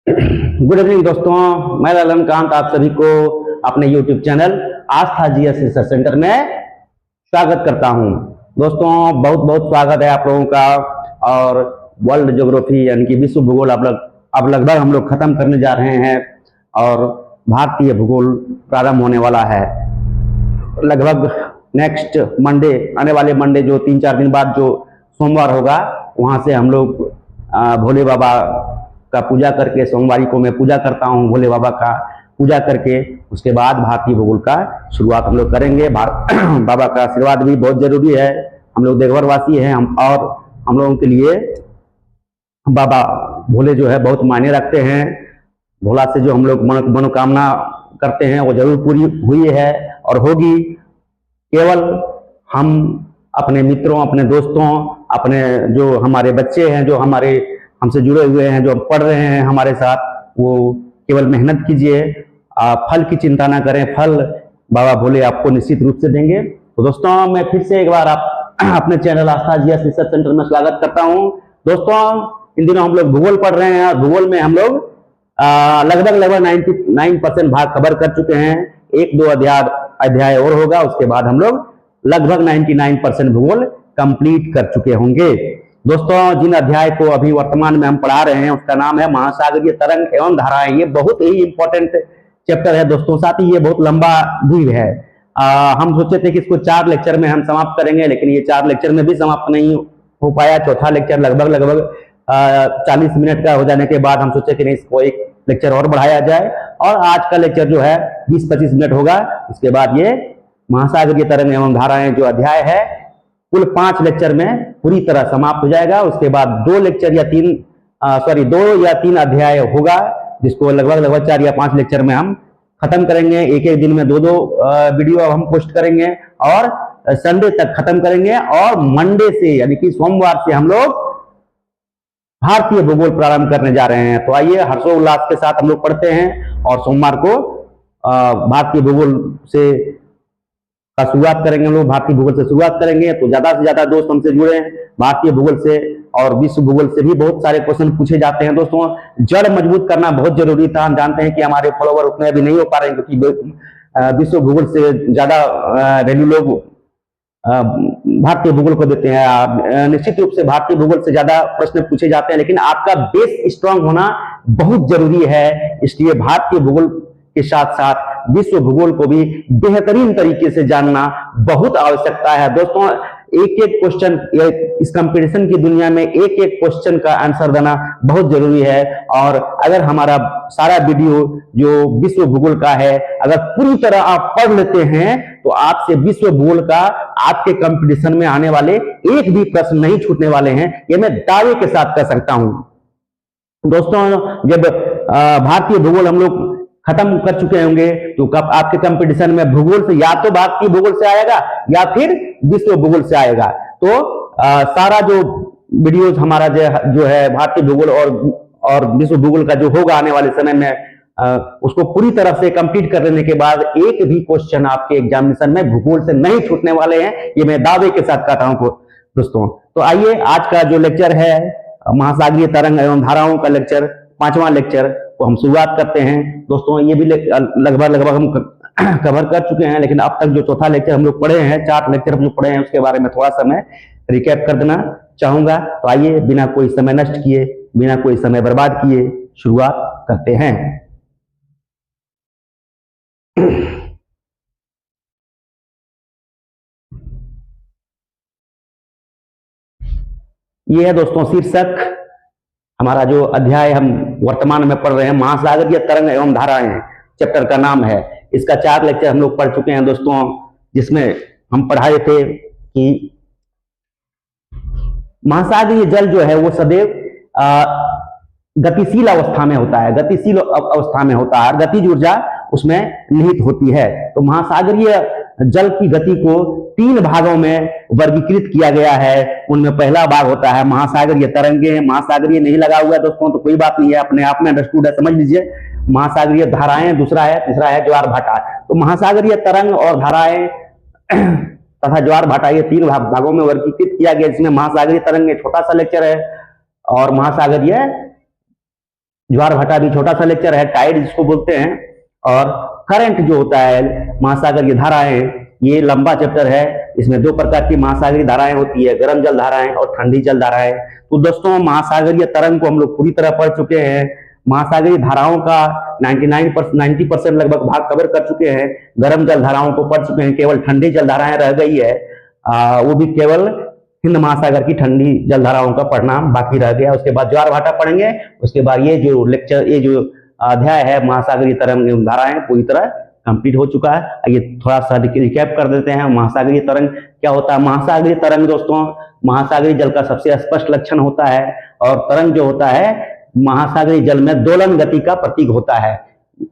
Good evening दोस्तों, मैं ललन कांत आप सभी को अपने यूट्यूब चैनल आस्था जीएस रिसर्च सेंटर में स्वागत करता हूं। दोस्तों बहुत बहुत स्वागत है आप लोगों का। और वर्ल्ड ज्योग्राफी यानी कि विश्व भूगोल अब लगभग हम लोग खत्म करने जा रहे हैं और भारतीय भूगोल प्रारंभ होने वाला है। लगभग नेक्स्ट मंडे, आने वाले मंडे जो 3-4 दिन बाद जो सोमवार होगा, वहां से हम लोग भोले बाबा का पूजा करके, सोमवारी को मैं पूजा करता हूं भोले बाबा का पूजा करके, उसके बाद भारतीय भूगोल का शुरुआत हम लोग करेंगे। बाबा का आशीर्वाद भी बहुत जरूरी है। हम लोग देवघर वासी हैं और हम लोगों के लिए बाबा भोले जो है बहुत मायने रखते हैं। भोला से जो हम लोग मनोकामना करते हैं वो जरूर पूरी हुई है और होगी। केवल हम अपने मित्रों, अपने दोस्तों, अपने जो हमारे बच्चे हैं, जो हमारे हमसे जुड़े हुए हैं, जो पढ़ रहे हैं हमारे साथ, वो केवल मेहनत कीजिए, फल की चिंता ना करें। फल बाबा भोले आपको निश्चित रूप से देंगे। तो दोस्तों मैं फिर से एक बार आप अपने चैनल आस्था जीएस रिसर्च सेंटर में स्वागत करता हूं। दोस्तों इन दिनों हम लोग भूगोल पढ़ रहे हैं और भूगोल में हम लोग लगभग 99% भाग कवर कर चुके हैं। 1-2 अध्याय और होगा, उसके बाद हम लोग लगभग 99% भूगोल कंप्लीट कर चुके होंगे। दोस्तों जिन अध्याय को अभी वर्तमान में हम पढ़ा रहे हैं उसका नाम है महासागरीय तरंग एवं धाराएं। ये बहुत ही इंपॉर्टेंट चैप्टर है दोस्तों। साथ ही ये बहुत लंबा भी है। हम सोचे थे कि इसको 4 लेक्चर में हम समाप्त करेंगे, लेकिन ये 4 लेक्चर में भी समाप्त नहीं हो पाया। चौथा लेक्चर लगभग 40 मिनट का हो जाने के बाद हम सोचे कि नहीं, इसको एक लेक्चर और बढ़ाया जाए और आज का लेक्चर जो है 20-25 मिनट होगा। उसके बाद ये महासागरीय तरंग एवं धाराएं जो अध्याय है कुल 5 लेक्चर में पूरी तरह समाप्त हो जाएगा। उसके बाद 2 या 3 अध्याय होगा, जिसको लगभग 4 या 5 लेक्चर में हम खत्म करेंगे। एक दिन में 2-2 वीडियो हम पोस्ट करेंगे और संडे तक खत्म करेंगे। और मंडे से यानी कि सोमवार से हम लोग भारतीय भूगोल प्रारंभ करने जा रहे हैं। तो आइए हर्षोल्लास के साथ हम लोग पढ़ते हैं और सोमवार को भारतीय भूगोल से का शुरुआत करेंगे। हम लोग भारतीय भूगोल से शुरुआत करेंगे तो ज्यादा से ज्यादा दोस्त हमसे जुड़े भारतीय भूगोल से। और विश्व भूगोल से भी बहुत सारे क्वेश्चन पूछे जाते हैं दोस्तों। जड़ मजबूत करना बहुत जरूरी था। हम जानते हैं कि हमारे फॉलोवर उतने अभी नहीं हो पा रहे हैं, क्योंकि विश्व भूगोल से ज्यादा वैल्यू लोग भारतीय भूगोल को देते हैं। निश्चित रूप से भारतीय भूगोल से ज्यादा प्रश्न पूछे जाते हैं, लेकिन आपका बेस स्ट्रांग होना बहुत जरूरी है। इसलिए भारतीय भूगोल के साथ साथ विश्व भूगोल को भी बेहतरीन तरीके से जानना बहुत आवश्यकता है दोस्तों। एक क्वेश्चन, इस कंपटीशन की दुनिया में एक क्वेश्चन का आंसर देना बहुत जरूरी है। और अगर हमारा सारा वीडियो जो विश्व भूगोल का है अगर पूरी तरह आप पढ़ लेते हैं तो आपसे विश्व भूगोल का आपके कंपटीशन में आने वाले एक भी प्रश्न नहीं छूटने वाले हैं, ये मैं दावे के साथ कह सकता हूं। दोस्तों जब भारतीय भूगोल हम लोग खत्म कर चुके होंगे तो कब आपके कंपटीशन में भूगोल से या तो भारतीय भूगोल से आएगा या फिर विश्व भूगोल से आएगा। तो सारा जो वीडियोस हमारा जो है भारतीय भूगोल और विश्व भूगोल का जो होगा आने वाले समय में, उसको पूरी तरह से कंप्लीट कर लेने के बाद एक भी क्वेश्चन आपके एग्जामिनेशन में भूगोल से नहीं छूटने वाले हैं, ये मैं दावे के साथ कहता हूं दोस्तों। तो आइए आज का जो लेक्चर है महासागरीय तरंग एवं धाराओं का लेक्चर, 5वां लेक्चर को हम शुरुआत करते हैं दोस्तों। ये भी लगभग हम कवर कर चुके हैं, लेकिन अब तक जो चौथा लेक्चर हम लोग पढ़े हैं, 4 लेक्चर हम लोग पढ़े हैं, उसके बारे में थोड़ा सा मैं रिकैप कर देना चाहूंगा। तो आइए बिना कोई समय नष्ट किए, बिना कोई समय बर्बाद किए शुरुआत करते हैं। ये है दोस्तों शीर्षक, हमारा जो अध्याय हम वर्तमान में पढ़ रहे हैं महासागरीय तरंग एवं धाराएं, चैप्टर का नाम है। इसका 4 लेक्चर हम लोग पढ़ चुके हैं दोस्तों, जिसमें हम पढ़ाए थे कि महासागरीय जल जो है वो सदैव गतिशील अवस्था में होता है, गतिशील अवस्था में होता है, गतिज ऊर्जा उसमें निहित होती है। तो महासागरीय जल की गति को 3 भागों में वर्गीकृत किया गया है। उनमें पहला भाग होता है महासागरीय तरंगे। महासागरीय नहीं लगा हुआ है दोस्तों तो कोई बात नहीं है, अपने आप में अंडरस्टूड है, समझ लीजिए। महासागरीय धाराएं दूसरा है, तीसरा है ज्वार भाटा। तो महासागरीय तरंग और धाराएं तथा ज्वार भाटा ये 3 भागों में वर्गीकृत किया गया, जिसमें महासागरीय तरंग एक छोटा सा लेक्चर है और महासागरीय ज्वार भाटा भी छोटा सा लेक्चर है, टाइड जिसको बोलते हैं। और करंट जो होता है, महासागरीय धाराएं, ये लंबा चैप्टर है। इसमें दो प्रकार की महासागरीय धाराएं होती है, गर्म जल धाराएं और ठंडी जल धाराएं। तो दोस्तों महासागरीय तरंग को हम लोग पूरी तरह पढ़ चुके हैं। महासागरीय धाराओं का 90% लगभग भाग कवर कर चुके हैं। गर्म जल धाराओं को पढ़ चुके हैं, केवल ठंडी जल धाराएं रह गई है, वो भी केवल हिंद महासागर की ठंडी जल धाराओं का पढ़ना बाकी रह गया। उसके बाद ज्वार भाटा पढ़ेंगे। उसके बाद ये जो लेक्चर, ये जो अध्याय है महासागरीय तरंग धाराएं, पूरी तरह कंप्लीट हो चुका है। ये थोड़ा सा रिकैप कर देते हैं, महासागरीय तरंग क्या होता है। महासागरीय तरंग दोस्तों, महासागरीय जल का सबसे स्पष्ट लक्षण होता है। और तरंग जो होता है महासागरीय जल में दोलन गति का प्रतीक होता है।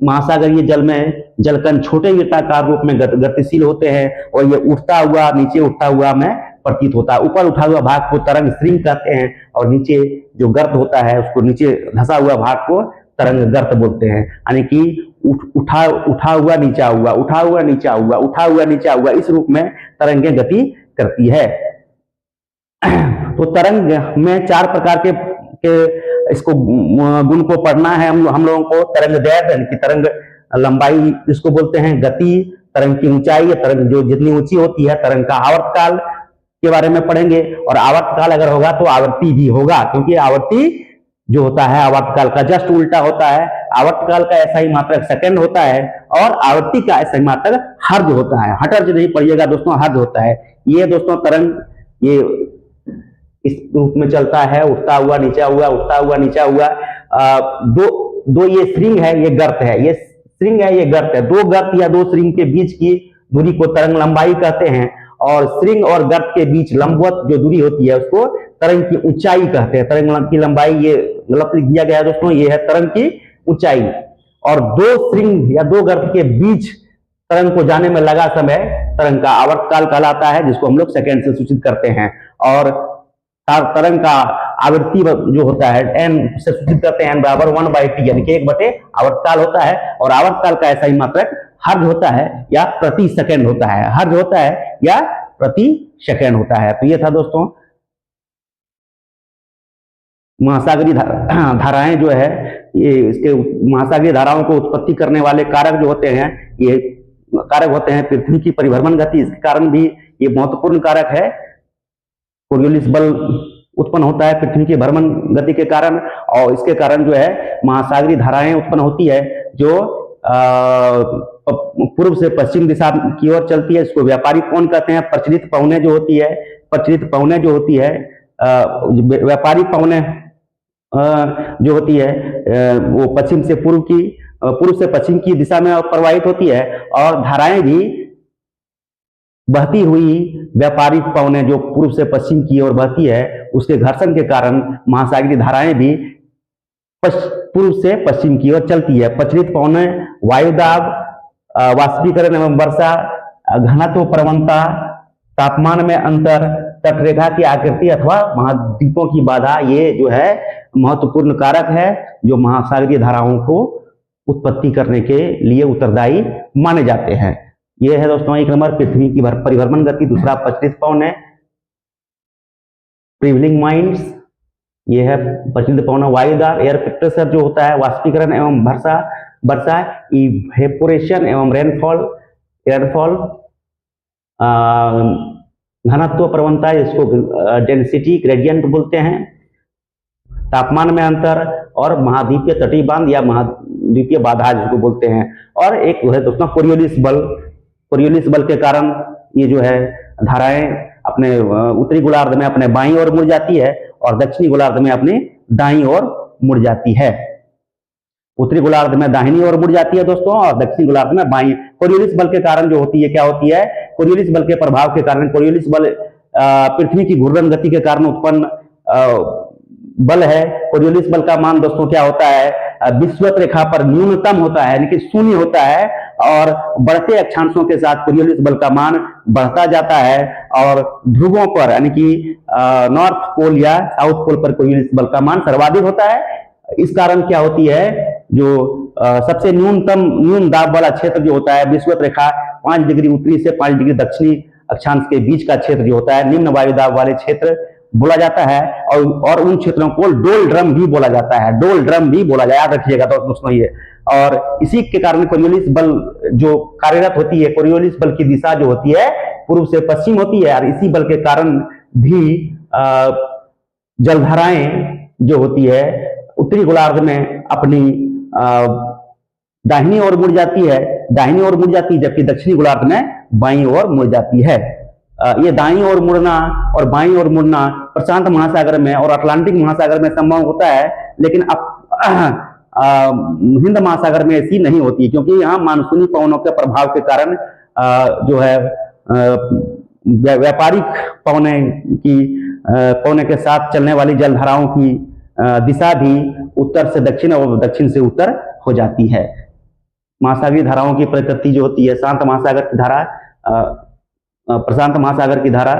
महासागरीय जल में जलकण छोटे वृत्ताकार रूप में गतिशील होते हैं और ये उठता हुआ, नीचे उठता हुआ में प्रतीत होता है। ऊपर उठा हुआ भाग को तरंग श्रृंग कहते हैं और नीचे जो गर्त होता है उसको, नीचे धंसा हुआ भाग को तरंग गर्त बोलते हैं। यानी कि उठा हुआ नीचा हुआ, उठा हुआ नीचा हुआ, उठा हुआ नीचा हुआ, इस रूप में तरंगें गति करती है। तो तरंग में चार प्रकार के इसको गुण को पढ़ना है हम लोगों को। तरंग दैर्घ्य यानी कि तरंग लंबाई इसको बोलते हैं, गति, तरंग की ऊंचाई, तरंग जो जितनी ऊंची होती है, तरंग का आवर्तकाल के बारे में पढ़ेंगे। और आवर्तकाल अगर होगा तो आवर्ती भी होगा, क्योंकि आवर्ती जो होता है आवर्तकाल का जस्ट उल्टा होता है। आवर्तकाल का ऐसा ही मात्रक सेकंड होता है और आवर्ती का ऐसा ही मात्रक हर्ज होता है। हटर्ज नहीं पढ़िएगा दोस्तों, हर्ज होता है। ये दोस्तों तरंग ये इस रूप में चलता है, उठता हुआ नीचा हुआ, उठता हुआ नीचा हुआ। दो ये श्रृंग है, ये गर्त है। ये श्रृंग है, ये गर्त है। दो गर्त या दो श्रृंग के बीच की दूरी को तरंग लंबाई कहते हैं। और श्रृंग और गर्त के बीच लंबवत जो दूरी होती है उसको तरंग की ऊंचाई कहते हैं। तरंग की लंबाई ये गलत लिख दिया गया है दोस्तों, ये है तरंग की ऊंचाई। और दो श्रृंग या दो गर्त के बीच तरंग को जाने में लगा समय तरंग का आवर्तकाल कहलाता है, जिसको हम लोग सेकंड से सूचित करते हैं। और तरंग का आवृत्ति जो होता है n से सूचित करते हैं, n बराबर 1/t, यानी कि 1/, आवर्तकाल होता है। और आवर्तकाल का ऐसा ही मात्रक हर्ज होता है या प्रति सेकंड होता है। हर्ज होता है या प्रति सेकंड होता है। तो ये था दोस्तों महासागरीय धाराएं जो है, ये इसके महासागरीय धाराओं को उत्पत्ति करने वाले कारक जो होते हैं, ये कारक होते हैं पृथ्वी की परिभ्रमण गति। इसके कारण भी ये महत्वपूर्ण कारक है। कोरियोलिस बल उत्पन्न होता है पृथ्वी की भ्रमण गति के कारण, और इसके कारण जो है महासागरीय धाराएं उत्पन्न होती है जो पूर्व से पश्चिम दिशा की ओर चलती है। इसको व्यापारिक कोण कहते हैं। प्रचलित पवने जो होती है, प्रचलित पवने जो होती है, व्यापारिक पवने जो होती है वो पश्चिम से पूर्व की, पूर्व से पश्चिम की दिशा में प्रवाहित होती है। और धाराएं भी बहती हुई व्यापारिक पवने जो पूर्व से पश्चिम की ओर बहती है, उसके घर्षण के कारण महासागरीय धाराएं भी पूर्व से पश्चिम की ओर चलती है। प्रचलित पवने वायुदाब, वाष्पीकरण एवं वर्षा, घनत्व प्रवणता, तापमान में अंतर, तटरेखा की आकृति अथवा महाद्वीपों की बाधा, ये जो है महत्वपूर्ण कारक है जो महासागरीय धाराओं को उत्पत्ति करने के लिए उत्तरदायी माने जाते हैं। ये है दोस्तों एक नंबर पृथ्वी की परिभ्रमण गति। दूसरा प्रचलित पवन है, प्रिवेलिंग माइंड्स, ये है प्रचलित पवन। वायुदाब, एयर प्रेशर जो होता है, वाष्पीकरण एवं वर्षा, इवेपोरेशन एवं रेनफॉल, घनत्व प्रवणता, जिसको डेंसिटी ग्रेडियंट बोलते हैं, तापमान में अंतर, और महाद्वीपीय तटीय बांध या महाद्वीपीय बाधा जिसको बोलते हैं। और एक है दोस्तों कोरियोलिस बल। कोरियोलिस बल के कारण ये जो है धाराएं अपने उत्तरी गोलार्ध में अपने बाईं ओर मुड़ जाती है और दक्षिणी गोलार्ध में अपनी दाईं ओर मुड़ जाती है। उत्तरी गोलार्ध में दाहिनी ओर मुड़ जाती है दोस्तों और दक्षिणी गोलार्ध में बाईं। कोरियोलिस बल के कारण जो होती है, क्या होती है, कोरियोलिस बल के प्रभाव के कारण, कोरियोलिस बल पृथ्वी की घूर्णन गति के कारण उत्पन्न बल है। कोरियोलिस बल का मान दोस्तों क्या होता है, विषुवत रेखा पर न्यूनतम होता है, यानी कि शून्य होता है। और बढ़ते अक्षांशों के साथ कोरियोलिस बल का मान बढ़ता जाता है। और ध्रुवों पर यानी कि नॉर्थ पोल या साउथ पोल पर कोरियोलिस बल का मान सर्वाधिक होता है। इस कारण क्या होती है, जो सबसे न्यून दाब वाला क्षेत्र जो होता है, विषुवत रेखा 5 डिग्री उत्तरी से 5 डिग्री दक्षिणी अक्षांश के बीच का क्षेत्र जो होता है, निम्न वायुदाब वाले क्षेत्र बोला जाता है, और उन क्षेत्रों को डोल ड्रम भी बोला जाता है, डोल ड्रम भी बोला जाए, याद रखिएगा तो दोस्तों ये। और इसी के कारण कोरियोलिस बल जो कार्यरत होती है, कोरियोलिस बल की दिशा जो होती है पूर्व से पश्चिम होती है, और इसी बल के कारण भी जलधाराएं जो होती है उत्तरी गोलार्ध में अपनी दाहिनी ओर मुड़ जाती है, दाहिनी ओर मुड़ जाती है, जबकि दक्षिणी गोलार्ध में बाईं ओर मुड़ जाती है। ये दाईं ओर मुड़ना और बाईं ओर मुड़ना प्रशांत महासागर में और अटलांटिक महासागर में संभव होता है, लेकिन हिंद महासागर में ऐसी नहीं होती, क्योंकि यहाँ मानसूनी पवनों के प्रभाव के कारण जो है व्यापारिक पवने के साथ चलने वाली जलधाराओं की दिशा भी उत्तर से दक्षिण और दक्षिण से उत्तर हो जाती है। महासागरीय धाराओं की प्रकृति जो होती है, शांत महासागर की धारा, प्रशांत महासागर की धारा,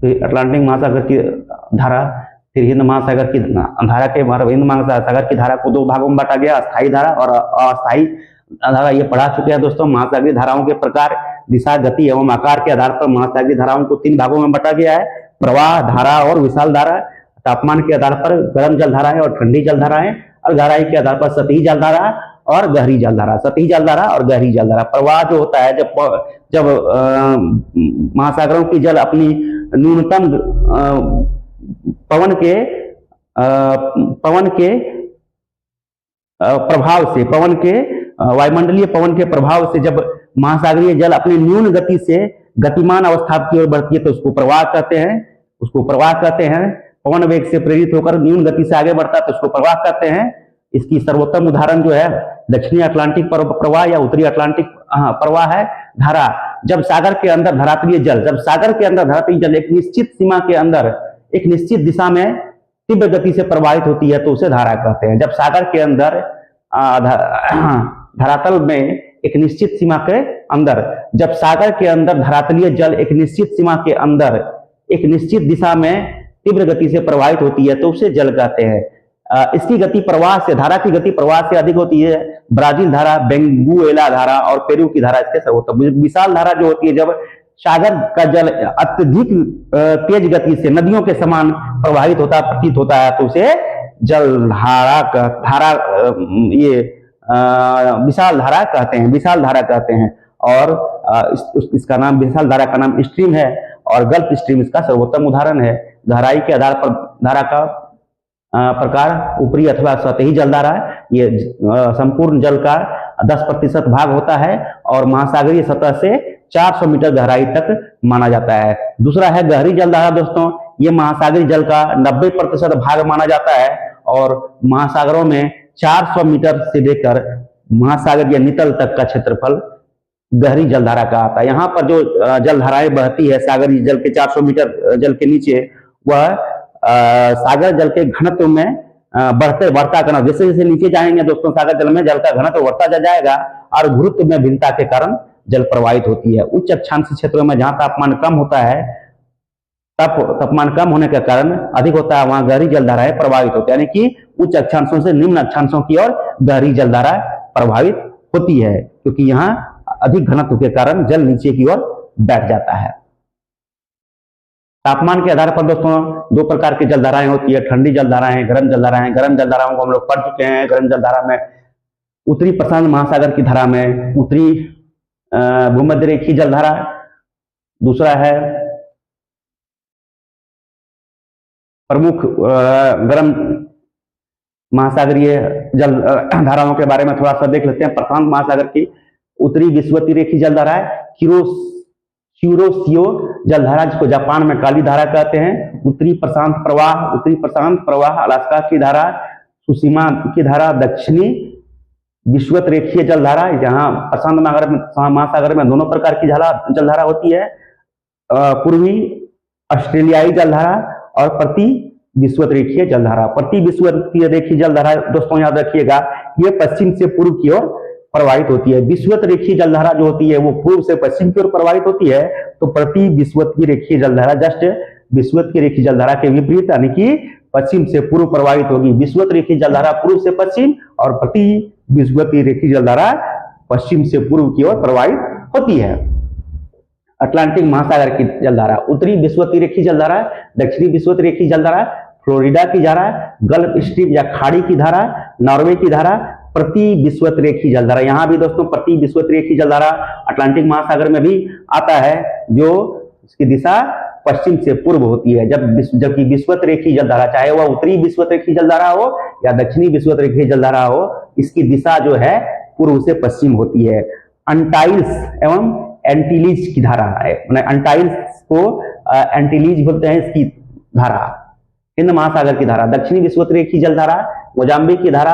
फिर अटलांटिक महासागर की धारा, फिर हिंद महासागर की धारा के हिंद महासागर की धारा को दो भागों में बांटा गया, अस्थायी धारा और अस्थायी धारा। ये पढ़ा चुके हैं दोस्तों। महासागरीय धाराओं के प्रकार, दिशा, गति एवं आकार के आधार पर महासागरीय धाराओं को 3 भागों में बांटा गया है, प्रवाह धारा और विशाल धारा। तापमान के आधार पर गर्म जलधाराएं और ठंडी जलधाराएं, और गहराई के आधार पर सतही जलधारा और गहरी जलधारा, सतही जलधारा और गहरी जलधारा। प्रवाह जो होता है, जब महासागरों की जल अपनी न्यूनतम पवन के प्रभाव से, वायुमंडलीय पवन के प्रभाव से जब महासागरीय जल अपनी न्यून गति से गतिमान अवस्था की ओर बढ़ती है तो उसको प्रवाह कहते हैं। पवन वेग से प्रेरित होकर न्यून गति से आगे बढ़ता है तो उसको प्रवाह कहते हैं। इसकी सर्वोत्तम उदाहरण जो है दक्षिणी अटलांटिक प्रवाह या उत्तरी अटलांटिक प्रवाह है। धारा, जब सागर के अंदर धरातलीय जल एक निश्चित सीमा के अंदर एक निश्चित दिशा में तीव्र गति से प्रवाहित होती है तो उसे धारा कहते हैं। जब सागर के अंदर धरातल में एक निश्चित सीमा के अंदर, जब सागर के अंदर धरातलीय जल एक निश्चित सीमा के अंदर एक निश्चित दिशा में तीव्र गति से प्रवाहित होती है तो उसे जल कहते हैं। इसकी गति प्रवाह से, धारा की गति प्रवाह से अधिक होती है। ब्राजील धारा, बेंगुएला धारा और पेरू की धारा इसके सर्वोत्तम। विशाल धारा जो होती है, जब सागर का जल अत्यधिक तेज गति से नदियों के समान प्रवाहित होता प्रतीत होता है तो उसे जलधारा विशाल धारा कहते हैं। और इसका नाम, विशाल धारा का नाम स्ट्रीम है, और गल्फ स्ट्रीम इसका सर्वोत्तम उदाहरण है। गहराई के आधार पर धारा का प्रकार ऊपरी अथवा सतही जलधारा, ये संपूर्ण जल का 10% भाग होता है और महासागरीय सतह से 400 मीटर गहराई तक माना जाता है। दूसरा है गहरी जलधारा दोस्तों, ये महासागरीय जल का 90% भाग माना जाता है और महासागरों में 400 मीटर से लेकर महासागरीय नितल तक का क्षेत्रफल गहरी जलधारा का आता है। यहाँ पर जो जलधाराएं बहती है सागरीय जल के 400 मीटर जल के नीचे, वह सागर जल के घनत्व में बढ़ता करना, जैसे जैसे नीचे जाएंगे दोस्तों सागर जल में जल का घनत्व बढ़ता जाएगा और गुरुत्व में भिन्नता के कारण जल प्रवाहित होती है। उच्च अक्षांशीय क्षेत्रों में जहां तापमान कम होता है, तापमान कम होने के कारण अधिक होता है, वहां गहरी जलधाराएं प्रभावित होती है, यानी कि उच्च अक्षांशों से निम्न अक्षांशों की ओर गहरी जलधारा प्रभावित होती है, क्योंकि यहाँ अधिक घनत्व के कारण जल नीचे की ओर बैठ जाता है। तापमान के आधार पर दोस्तों 2 प्रकार की जलधाराएं होती है, ठंडी जलधाराएं, गर्म जलधाराएं। गर्म जलधाराओं को हम लोग पढ़ चुके हैं। गर्म जलधारा में उत्तरी प्रशांत महासागर की धारा में उत्तरी भूमध्य रेखीय जलधारा, दूसरा है प्रमुख गर्म महासागरीय जल धाराओं के बारे में थोड़ा सा देख लेते हैं। प्रशांत महासागर की उत्तरी विषुवतीय रेखीय जलधारा है क्यूरोशियो जलधारा, जिसको जापान में काली धारा कहते हैं। उत्तरी प्रशांत प्रवाह अलास्का की धारा, सुशीमा की धारा, दक्षिणी विषुवत रेखीय जलधारा, जहां प्रशांत महासागर में दोनों प्रकार की जलधारा होती है, पूर्वी ऑस्ट्रेलियाई जलधारा और प्रति विषुवत रेखीय जलधारा। प्रति विषुवतीय रेखीय जलधारा दोस्तों याद रखिएगा, ये पश्चिम से पूर्व की ओर प्रवाहित होती है। विषुवत रेखीय जलधारा जो होती है वो पूर्व से पश्चिम की ओर प्रवाहित होती है, तो प्रति विषुवतीय रेखीय जलधारा जस्ट विषुवतीय रेखीय जलधारा के विपरीत, यानी कि पश्चिम से पूर्व प्रवाहित होगी। विषुवत रेखीय जलधारा पूर्व से पश्चिम और प्रति विषुवतीय रेखीय जलधारा पश्चिम से पूर्व की ओर प्रवाहित होती है। अटलांटिक महासागर की जलधारा, उत्तरी विषुवतीय जलधारा, दक्षिणी विषुवतीय जलधारा, फ्लोरिडा की धारा, गल्फ स्ट्रीम या खाड़ी की धारा, नॉर्वे की धारा, प्रति विषुवतीय जलधारा। यहां भी दोस्तों प्रति विषुवतीय जलधारा अटलांटिक महासागर में भी आता है, जो इसकी दिशा पश्चिम से पूर्व होती है, जबकि विषुवतीय जलधारा, चाहे वह उत्तरी विषुवतीय जलधारा हो या दक्षिणी विषुवतीय जलधारा हो, इसकी दिशा जो है पूर्व से पश्चिम होती है। अंटाइल्स एवं एंटीलीज की धारा है, अंटाइल्स को एंटीलीज बोलते हैं, इसकी धारा हिंद महासागर की धारा, दक्षिणी विषुवतीय जलधारा, मोजाम्बिक की धारा,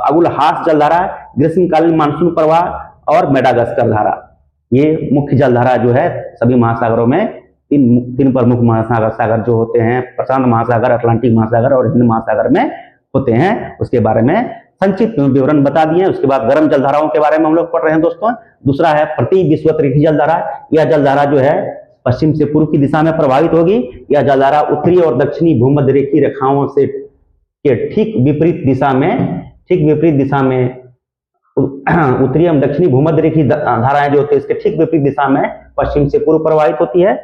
अगुलहास जलधारा, ग्रीष्मकालीन मानसून प्रवाह और मेडागास्कर धारा। ये मुख्य जलधारा जो है सभी महासागरों में तीन प्रमुख महासागर जो होते हैं, प्रशांत महासागर, अटलांटिक महासागर और हिंद महासागर में होते हैं, उसके बारे में संक्षिप्त विवरण बता दिए। उसके बाद गर्म जलधाराओं के बारे में हम लोग पढ़ रहे हैं दोस्तों। दूसरा है प्रति विषुवतीय जलधारा। यह जलधारा जो है पश्चिम से पूर्व की दिशा में प्रवाहित होगी। यह जलधारा उत्तरी और दक्षिणी भूमध्य रेखीय रेखाओं से के ठीक विपरीत दिशा में उत्तरी एवं दक्षिणी भूमध्य रेखीय धाराएं जो होती है, इसके ठीक विपरीत दिशा में पश्चिम से पूर्व प्रवाहित होती है।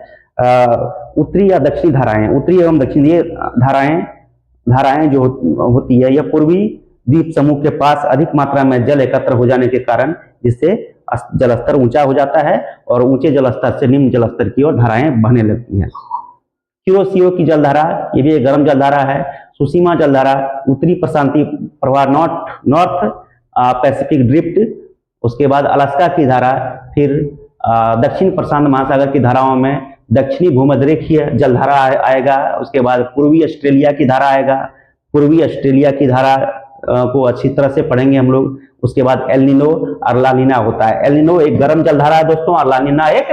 उत्तरी या दक्षिणी धाराएं, उत्तरी एवं दक्षिणी धाराएं जो होती है, यह पूर्वी द्वीप समूह के पास अधिक मात्रा में जल एकत्र हो जाने के कारण, जिससे जलस्तर ऊंचा हो जाता है और ऊंचे जलस्तर से निम्न जलस्तर की ओर धाराएं बहने लगती हैं। क्यूरोसियो की जलधारा, ये भी एक गर्म जलधारा है। सुसीमा जलधारा, उत्तरी प्रशांतीय प्रवाह, नॉर्थ पैसिफिक ड्रिफ्ट, उसके बाद अलास्का की धारा, फिर दक्षिण प्रशांत महासागर की धाराओं में दक्षिणी भूमध्यरेखीय जलधारा आएगा। उसके बाद पूर्वी ऑस्ट्रेलिया की धारा आएगा। पूर्वी ऑस्ट्रेलिया की धारा को अच्छी तरह से पढ़ेंगे हम लोग। उसके बाद एल नीनो और ला नीना होता है। एल नीनो एक गर्म जलधारा है दोस्तों, और ला नीना एक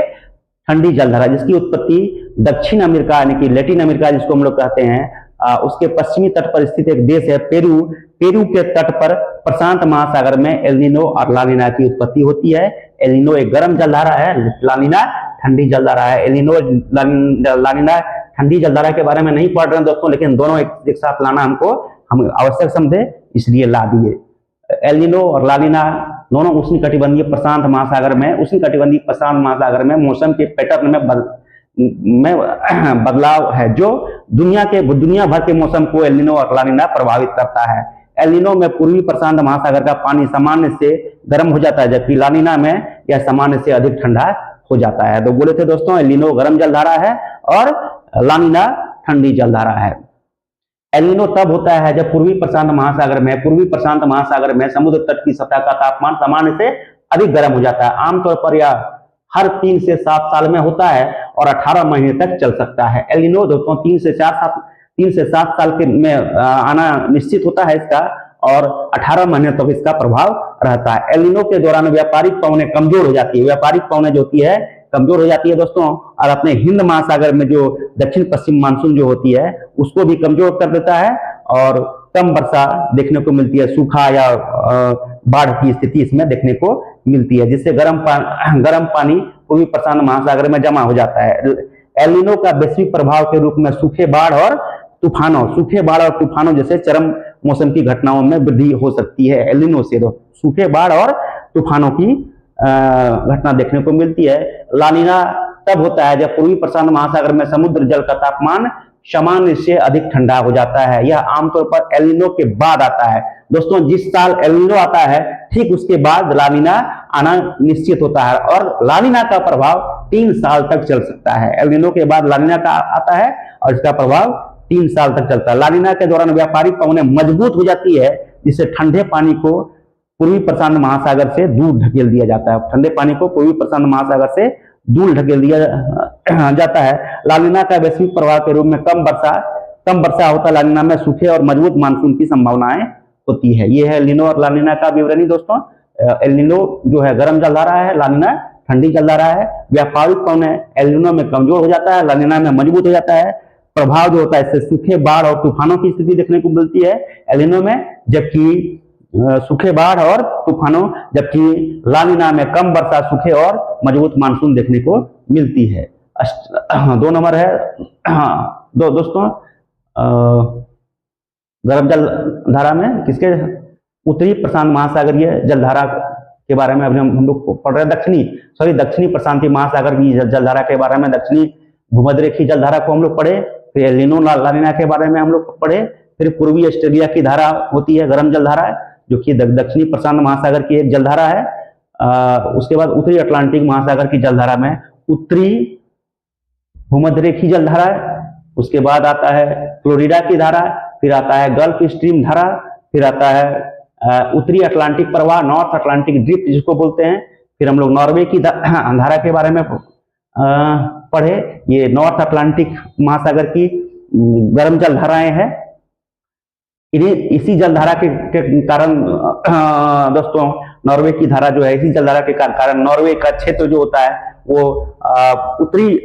ठंडी जलधारा, जिसकी उत्पत्ति दक्षिण अमेरिका यानी कि लैटिन अमेरिका जिसको हम लोग कहते हैं, उसके पश्चिमी तट पर स्थित एक देश है पेरू। पेरू के तट पर प्रशांत महासागर में एल नीनो और ला नीना की उत्पत्ति होती है। एल नीनो एक गर्म जलधारा है, ला नीना ठंडी जलधारा है। एल नीनो ला नीना ठंडी जलधारा के बारे में नहीं पढ़ रहे हैं दोस्तों, लेकिन दोनों एक साथ लाना हम आवश्यक समझे, इसलिए ला दिए। एल नीनो और ला नीना दोनों उष्णकटिबंधीय प्रशांत महासागर में मौसम के पैटर्न में बदलाव है, जो दुनिया भर के मौसम को एल नीनो और ला नीना प्रभावित करता है। एल नीनो में पूर्वी प्रशांत महासागर का पानी सामान्य से गर्म हो जाता है, जबकि ला नीना में यह सामान्य से अधिक ठंडा हो जाता है। तो बोले थे दोस्तों, एल नीनो गर्म जलधारा है और ला नीना ठंडी जलधारा है। एल नीनो तब होता है जब पूर्वी प्रशांत महासागर में समुद्र तट की सतह का तापमान सामान्य से अधिक गर्म हो जाता है। आमतौर पर यह हर 3 से 7 साल में होता है और 18 महीने तक चल सकता है। एल नीनो दोस्तों 3 से 7 साल के में आना निश्चित होता है इसका, और 18 महीने तक इसका प्रभाव रहता है। एल नीनो के दौरान व्यापारिक पवनें कमजोर हो जाती है। व्यापारिक पवनें जो होती है कमजोर हो जाती है दोस्तों, और अपने हिंद महासागर में जो दक्षिण पश्चिम मानसून जो होती है उसको भी कमजोर कर देता है, और कम वर्षा देखने को मिलती है। सूखा या बाढ़ की स्थिति इसमें देखने को मिलती है, जिससे गर्म पानी पूर्वी प्रशांत महासागर में जमा हो जाता है। एल नीनो का वैश्विक प्रभाव के रूप में सूखे बाढ़ और तूफानों जैसे चरम मौसम की घटनाओं में वृद्धि हो सकती है। एल नीनो से सूखे बाढ़ और तूफानों की घटना देखने को मिलती है। ला नीना तब होता है जब पूर्वी प्रशांत महासागर में समुद्र जल का तापमान सामान्य से अधिक ठंडा हो जाता है। यह आमतौर पर एल नीनो के बाद आता है दोस्तों। जिस साल एल नीनो आता है ठीक उसके बाद ला नीना आना निश्चित होता है, और ला नीना का प्रभाव 3 साल तक चल सकता है। एल नीनो के बाद ला नीना का आता है और इसका प्रभाव 3 साल तक चलता है। ला नीना के दौरान व्यापारिक पवनें मजबूत हो जाती है, जिससे ठंडे पानी को पूर्वी प्रशांत महासागर से दूर ढकेल दिया जाता है। ठंडे पानी को पूर्वी प्रशांत महासागर से दूर ढकेल दिया जाता है। ला नीना का वैश्विक प्रभाव के रूप में कम वर्षा होता है। ला नीना में सूखे और मजबूत मानसून की संभावनाएं होती है। ये है एल नीनो और ला नीना का विवरणी दोस्तों। एल नीनो जो है गर्म जलधारा है, ला नीना ठंडी जलधारा है। व्यापारिक पवनें एल नीनो में कमजोर हो जाता है, ला नीना में मजबूत हो जाता है। प्रभाव जो होता है इससे सूखे बाढ़ और तूफानों की स्थिति देखने को मिलती है एल नीनो में, जबकि सूखे बाढ़ और तूफानों, जबकि ला नीना में कम वर्षा, सूखे और मजबूत मानसून देखने को मिलती है। 2 नंबर है दोस्तों गर्म जल धारा में किसके उत्तरी प्रशांत महासागरीय जलधारा के बारे में अभी हम लोग पढ़ रहे हैं। दक्षिणी प्रशांति महासागर की जलधारा के बारे में, दक्षिणी भूमध्यरेखीय जलधारा को हम लोग पढ़े, फिर एलिनो लानिना के बारे में हम लोग पढ़े, फिर पूर्वी ऑस्ट्रेलिया की धारा होती है गर्म जलधारा, जो कि दक्षिणी प्रशांत महासागर की एक जलधारा है। उसके बाद उत्तरी अटलांटिक महासागर की जलधारा में उत्तरी भूमध्यरेखीय जलधारा, उसके बाद आता है फ्लोरिडा की धारा, फिर आता है गल्फ स्ट्रीम धारा, फिर आता है उत्तरी अटलांटिक प्रवाह, नॉर्थ अटलांटिक ड्रिफ्ट जिसको बोलते हैं। फिर हम लोग नॉर्वे की धारा के बारे में पढ़े। ये नॉर्थ अटलांटिक महासागर की गर्म जलधाराएं हैं। इसी जलधारा के कारण दोस्तों नॉर्वे की धारा जो है, इसी जलधारा के कारण नॉर्वे का क्षेत्र जो होता है वो उत्तरी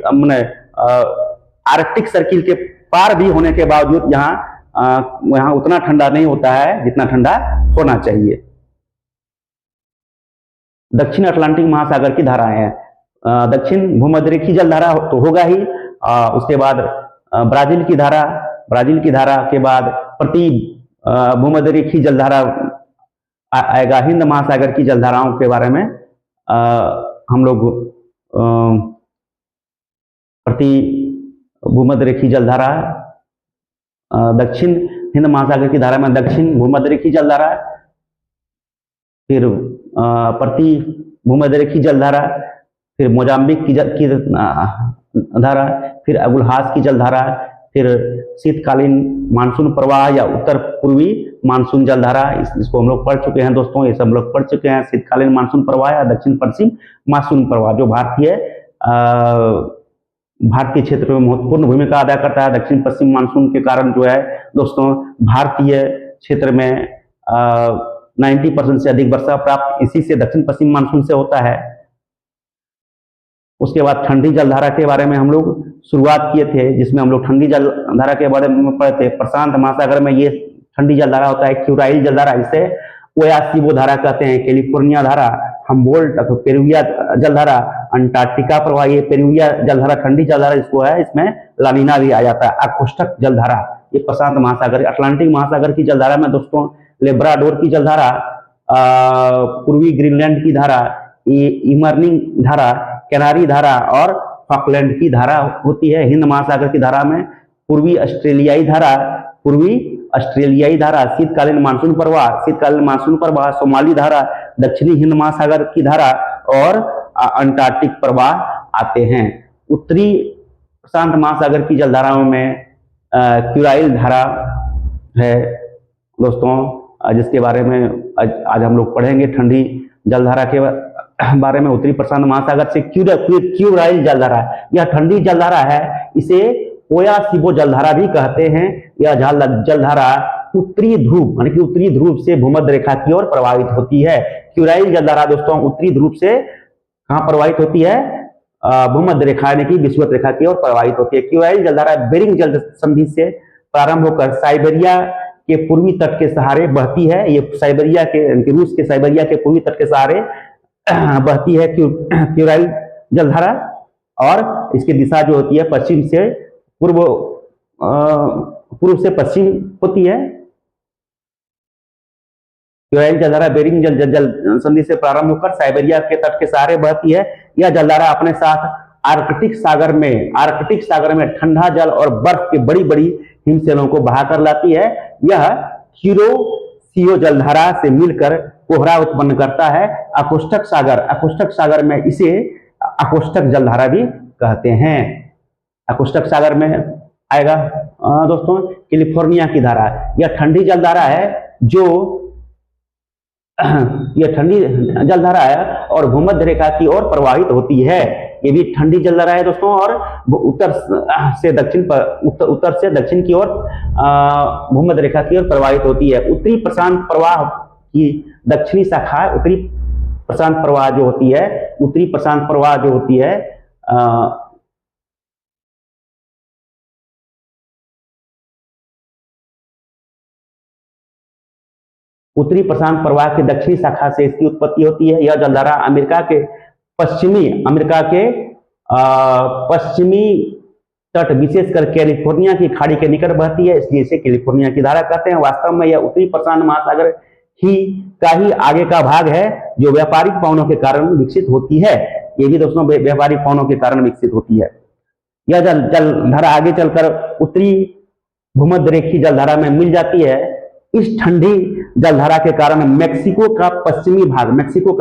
आर्कटिक सर्किल के पार भी होने के बावजूद यहाँ उतना ठंडा नहीं होता है जितना ठंडा होना चाहिए। दक्षिण अटलांटिक महासागर की धाराएं हैं। दक्षिण भूमध्यरेखीय जलधारा तो होगा ही, उसके बाद ब्राजील की धारा के बाद प्रति भूमध्यरेखीय जलधारा आएगा। हिंद महासागर की जलधाराओं के बारे में हम लोग प्रति भूमध्यरेखीय जलधारा, दक्षिण हिंद महासागर की धारा में दक्षिण भूमध्यरेखीय जलधारा, फिर प्रति भूमध्यरेखीय जलधारा, फिर मोजाम्बिक की धारा, फिर अगुलहास की जलधारा, फिर शीतकालीन मानसून प्रवाह या उत्तर पूर्वी मानसून जलधारा, इसको हम लोग पढ़ चुके हैं दोस्तों, ये सब हम लोग पढ़ चुके हैं। शीतकालीन मानसून प्रवाह या दक्षिण पश्चिम मानसून प्रवाह जो भारतीय क्षेत्र में महत्वपूर्ण भूमिका अदा करता है। दक्षिण पश्चिम मानसून के कारण जो है दोस्तों भारतीय क्षेत्र में 90% से अधिक वर्षा प्राप्त इसी से दक्षिण पश्चिम मानसून से होता है। उसके बाद ठंडी जलधारा के बारे में हम लोग शुरुआत किए थे, जिसमें हम लोग ठंडी जलधारा के बारे में पढ़े थे। प्रशांत महासागर में ये ठंडी जलधारा होता है क्यूराइल जलधारा, इसे ओयासिबो धारा कहते हैं। कैलिफोर्निया धारा, हम्बोल्ट, पेरुविया जलधारा, अंटार्कटिका प्रवाह, ये पेरुविया जलधारा ठंडी जलधारा इसको है, इसमें लानिना भी आ जाता है। अकोष्ठक जलधारा ये प्रशांत महासागर। अटलांटिक महासागर की जलधारा में दोस्तों लेब्राडोर की जलधारा, पूर्वी ग्रीनलैंड की धारा, इमर्निंग धारा, कैनारी धारा और फॉकलैंड की धारा होती है। हिंद महासागर की धारा में पूर्वी ऑस्ट्रेलियाई धारा, शीतकालीन मानसून प्रवाह, सोमाली धारा, दक्षिणी हिंद महासागर की धारा और अंटार्कटिक प्रवाह आते हैं। उत्तरी प्रशांत महासागर की जलधाराओं में क्यूराइल धारा है दोस्तों, जिसके बारे में आज हम लोग पढ़ेंगे। ठंडी जलधारा के बारे में उत्तरी प्रशांत महासागर से क्यूराइल जलधारा, यह ठंडी जलधारा है, इसे ओयासिबो जलधारा भी कहते हैं। यह जलधारा उत्तरी ध्रुव यानी कि उत्तरी ध्रुव से भूमध्य रेखा की ओर प्रवाहित होती है। क्यूराइल जलधारा दोस्तों उत्तरी ध्रुव से कहां प्रवाहित होती है? भूमध्य रेखा यानी कि विषुवत रेखा की ओर प्रवाहित होती है। क्यूराइल जलधारा बेरिंग जल संधि से प्रारंभ होकर साइबेरिया के पूर्वी तट के सहारे बहती है। ये साइबेरिया के रूस के साइबेरिया के पूर्वी तट के सहारे बहती है क्यूराइल जलधारा, और इसकी दिशा जो होती है पश्चिम से पूर्व से पश्चिम होती है। क्यूराइल जलधारा बेरिंग जल संधि से प्रारंभ होकर साइबेरिया के तट के सहारे बहती है। यह जलधारा अपने साथ आर्कटिक सागर में ठंडा जल और बर्फ के बड़ी बड़ी हिमशैलों को बहाकर लाती है। यह क्यूरोसियो जलधारा से मिलकर कोहरा उत्पन्न करता है। अकोष्ठक सागर में इसे अकोष्ठक जलधारा भी कहते हैं। अकोष्ठक सागर में आएगा दोस्तों कैलिफोर्निया की धारा। यह ठंडी जलधारा है और भूमध्य रेखा की ओर प्रवाहित होती है। ये भी ठंडी जलधारा है दोस्तों, और उत्तर से दक्षिण की ओर भूमध्य रेखा की ओर प्रवाहित होती है। उत्तरी प्रशांत प्रवाह की दक्षिणी शाखा उत्तरी प्रशांत प्रवाह जो होती है उत्तरी प्रशांत प्रवाह की दक्षिणी शाखा से इसकी उत्पत्ति होती है। यह जलधारा अमेरिका के पश्चिमी तट विशेषकर कैलिफोर्निया की खाड़ी के निकट बहती है, इसलिए इसे कैलिफोर्निया की धारा कहते हैं। वास्तव में यह उत्तरी प्रशांत महासागर ही का ही आगे का भाग है, जो व्यापारिक पवनों के कारण विकसित होती है। ये भी दोस्तों व्यापारिक पवनों के कारण विकसित होती है। यह जलधारा आगे चलकर उत्तरी भूमध्य रेखीय जलधारा में मिल जाती है। इस ठंडी जलधारा के कारण मेक्सिको का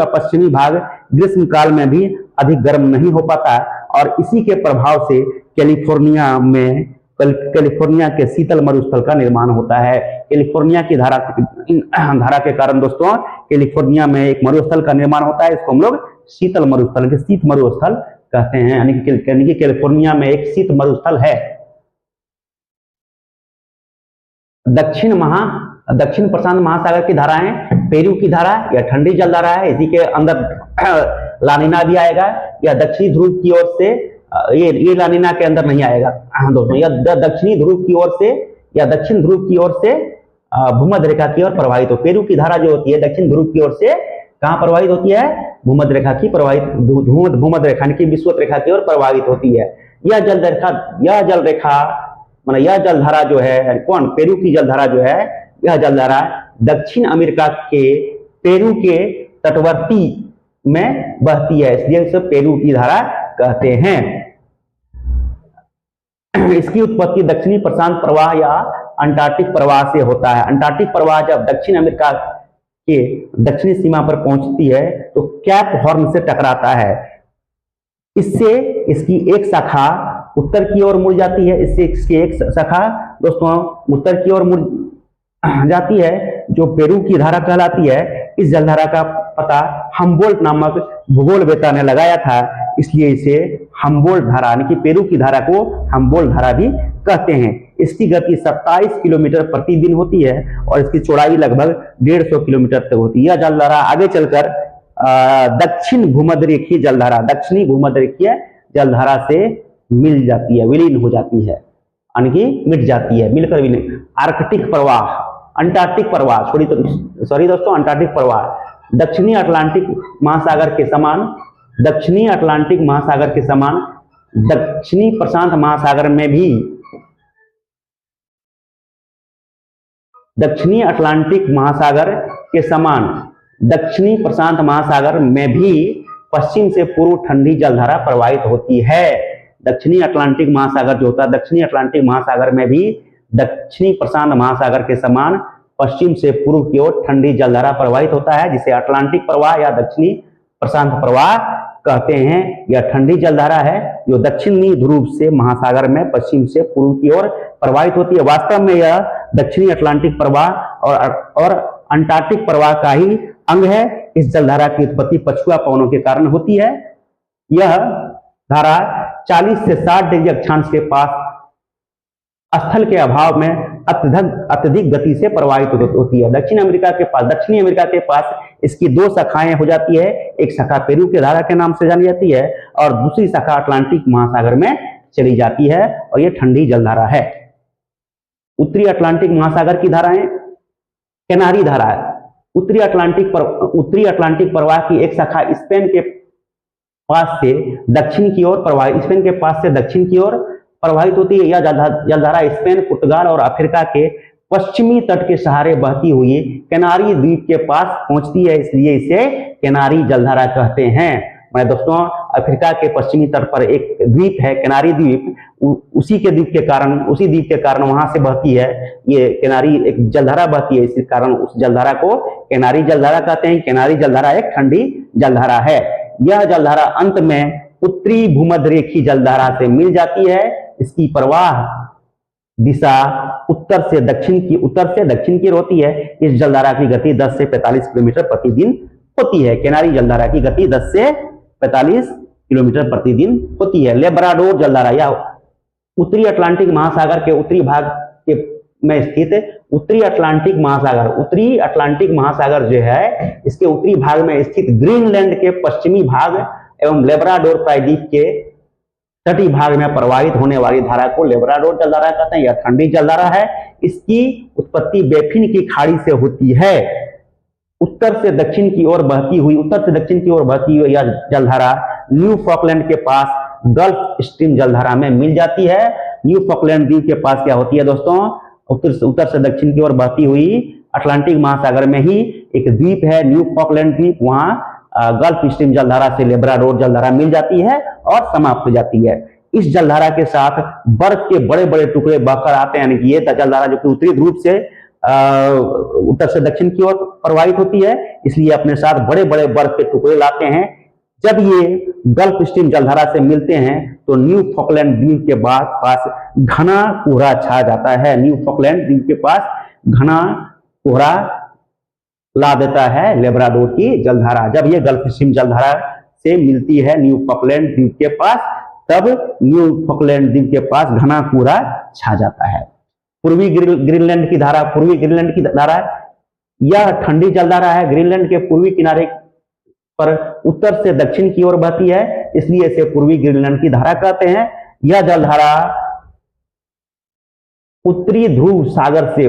पश्चिमी भाग ग्रीष्म काल में भी अधिक गर्म नहीं हो पाता, और इसी के प्रभाव से कैलिफोर्निया के शीतल मरुस्थल का निर्माण होता है। कैलिफोर्निया की धारा के कारण दोस्तों कैलिफोर्निया में एक मरुस्थल का निर्माण होता है। इसको हम लोग शीत मरुस्थल कहते हैं, यानी कि कैलिफोर्निया में एक शीत मरुस्थल है। दक्षिण प्रशांत महासागर की धाराएं, पेरू की धारा यह ठंडी जलधारा है, इसी के अंदर लानिना भी आएगा। यह दक्षिणी ध्रुव की ओर से, ये लानिना के अंदर नहीं आएगा दोस्तों। यह दक्षिणी ध्रुव की ओर से या दक्षिण ध्रुव की ओर से भूमध्य रेखा की ओर प्रवाहित हो। पेरू की धारा जो होती है दक्षिण ध्रुव की ओर से कहां प्रवाहित होती है? भूमध्य रेखा की भूमध्य रेखा की विषुवत रेखा की ओर प्रवाहित होती है। यह जलधारा जो है कौन? पेरू की जलधारा जो है, यह जलधारा दक्षिण अमेरिका के पेरू के तटवर्ती में बहती है, इसलिए इसे पेरू की धारा कहते हैं। इसकी उत्पत्ति दक्षिणी प्रशांत प्रवाह या अंटार्कटिक प्रवाह से होता है। अंटार्कटिक प्रवाह जब दक्षिण अमेरिका के दक्षिणी सीमा पर पहुंचती है तो कैप हॉर्न से टकराता है। इससे इसकी एक शाखा उत्तर की ओर मुड़ जाती है। इससे इसकी एक शाखा दोस्तों उत्तर की ओर मुड़ जाती है, जो पेरू की धारा कहलाती है। इस जलधारा का पता हम्बोल्ट नामक भूगोलवेत्ता ने लगाया था, इसलिए इसे हम्बोल्ट धारा यानी कि पेरू की धारा को हम्बोल्ट धारा भी कहते हैं। इसकी गति 27 किलोमीटर प्रतिदिन होती है और इसकी चौड़ाई लगभग 150 किलोमीटर तक होती है। यह जलधारा आगे चलकर दक्षिणी भूमध्य रेखीय जलधारा से मिल जाती है, विलीन हो जाती है, यानी कि मिट जाती है, मिलकर विलीन। आर्कटिक प्रवाह, अंटार्कटिक प्रवाह, सॉरी दोस्तों, अंटार्कटिक प्रवाह दक्षिणी अटलांटिक महासागर के समान, दक्षिणी प्रशांत महासागर में भी, दक्षिणी अटलांटिक महासागर के समान दक्षिणी प्रशांत महासागर में भी पश्चिम से पूर्व ठंडी जलधारा प्रवाहित होती है। दक्षिणी अटलांटिक महासागर जो होता है, दक्षिणी अटलांटिक महासागर में भी दक्षिणी प्रशांत महासागर के समान पश्चिम से पूर्व की ओर ठंडी जलधारा प्रवाहित होता है, जिसे अटलांटिक प्रवाह या दक्षिणी प्रशांत प्रवाह कहते हैं। यह ठंडी जलधारा है जो दक्षिणी ध्रुव से महासागर में पश्चिम से पूर्व की ओर प्रवाहित होती है। वास्तव में यह दक्षिणी अटलांटिक प्रवाह और अंटार्कटिक प्रवाह का ही अंग है। इस जलधारा की उत्पत्ति पछुआ पवनों के कारण होती है। यह धारा 40 से 60 डिग्री अक्षांश के पास स्थल के अभाव में अत्यधिक गति से प्रवाहित होती है। दक्षिणी अमेरिका के पास इसकी दो शाखाएं हो जाती है। एक शाखा पेरू की धारा के नाम से जानी जाती है और दूसरी शाखा अटलांटिक महासागर में चली जाती है, और यह ठंडी जलधारा है। उत्तरी अटलांटिक महासागर की धाराएं, कैनारी धारा है। उत्तरी अटलांटिक प्रवाह की एक शाखा स्पेन के पास से दक्षिण की ओर प्रवाहित होती है। यह जलधारा स्पेन, पुर्तगाल और अफ्रीका के पश्चिमी तट के सहारे बहती हुई कैनारी द्वीप के पास पहुंचती है, इसलिए इसे कैनारी जलधारा कहते हैं। मैं दोस्तों, अफ्रीका के पश्चिमी तट पर एक द्वीप है कैनारी द्वीप, उसी द्वीप के कारण वहां से बहती है ये कैनारी, एक जलधारा बहती है, इसी कारण उस जलधारा को कैनारी जलधारा कहते हैं। कैनारी जलधारा एक ठंडी जलधारा है। यह जलधारा अंत में उत्तरी भूमध्य रेखीय जलधारा से मिल जाती है। इसकी प्रवाह दिशा उत्तर से दक्षिण की होती है। इस जलधारा की गति 10 से 45 किलोमीटर प्रतिदिन होती है। कैनारी जलधारा की गति 10 से 45 किलोमीटर प्रतिदिन होती है। लेब्राडोर जलधारा या उत्तरी अटलांटिक महासागर के उत्तरी भाग में स्थित उत्तरी अटलांटिक महासागर जो है, इसके उत्तरी भाग में स्थित ग्रीनलैंड के पश्चिमी भाग एवं लेब्राडोर प्रायद्वीप के तटीय भाग में प्रवाहित होने वाली धारा को लेब्राडोर जलधारा कहते हैं। यह ठंडी जलधारा है। इसकी उत्पत्ति बेफिन की खाड़ी से होती है। उत्तर से दक्षिण की ओर बहती हुई यह जलधारा न्यू फॉकलैंड के पास गल्फ स्ट्रीम जलधारा में मिल जाती है। न्यू फॉकलैंड द्वीप के पास क्या होती है दोस्तों? उत्तर से दक्षिण की ओर बहती हुई अटलांटिक महासागर में ही एक द्वीप है न्यू फॉकलैंड द्वीप, वहां गल्फ स्ट्रीम जलधारा से लेब्राडोर जलधारा मिल जाती है और समाप्त हो जाती है। इस जलधारा के साथ बर्फ के बड़े बड़े टुकड़े बहकर आते हैं, यानी कि ये जलधारा जो कि उत्तरी ध्रुव से उत्तर से दक्षिण की ओर प्रवाहित होती है, इसलिए अपने साथ बड़े बड़े बर्फ के टुकड़े लाते हैं। जब ये गल्फ स्ट्रीम जलधारा से मिलते हैं तो न्यू फॉकलैंड द्वीप के पास घना कोहरा छा जाता है। न्यू फॉकलैंड द्वीप के पास घना कोहरा ला देता है लेब्राडोर की जलधारा। जब ये गल्फ स्ट्रीम जलधारा से मिलती है न्यू फॉकलैंड द्वीप के पास, तब न्यू फॉकलैंड द्वीप के पास घना कोहरा छा जाता है। पूर्वी ग्रीनलैंड की धारा, पूर्वी ग्रीनलैंड की धारा यह ठंडी जलधारा है। ग्रीनलैंड के पूर्वी किनारे पर उत्तर से दक्षिण की ओर बहती है, इसलिए इसे पूर्वी ग्रीनलैंड की धारा कहते हैं। यह जलधारा उत्तरी ध्रुव सागर से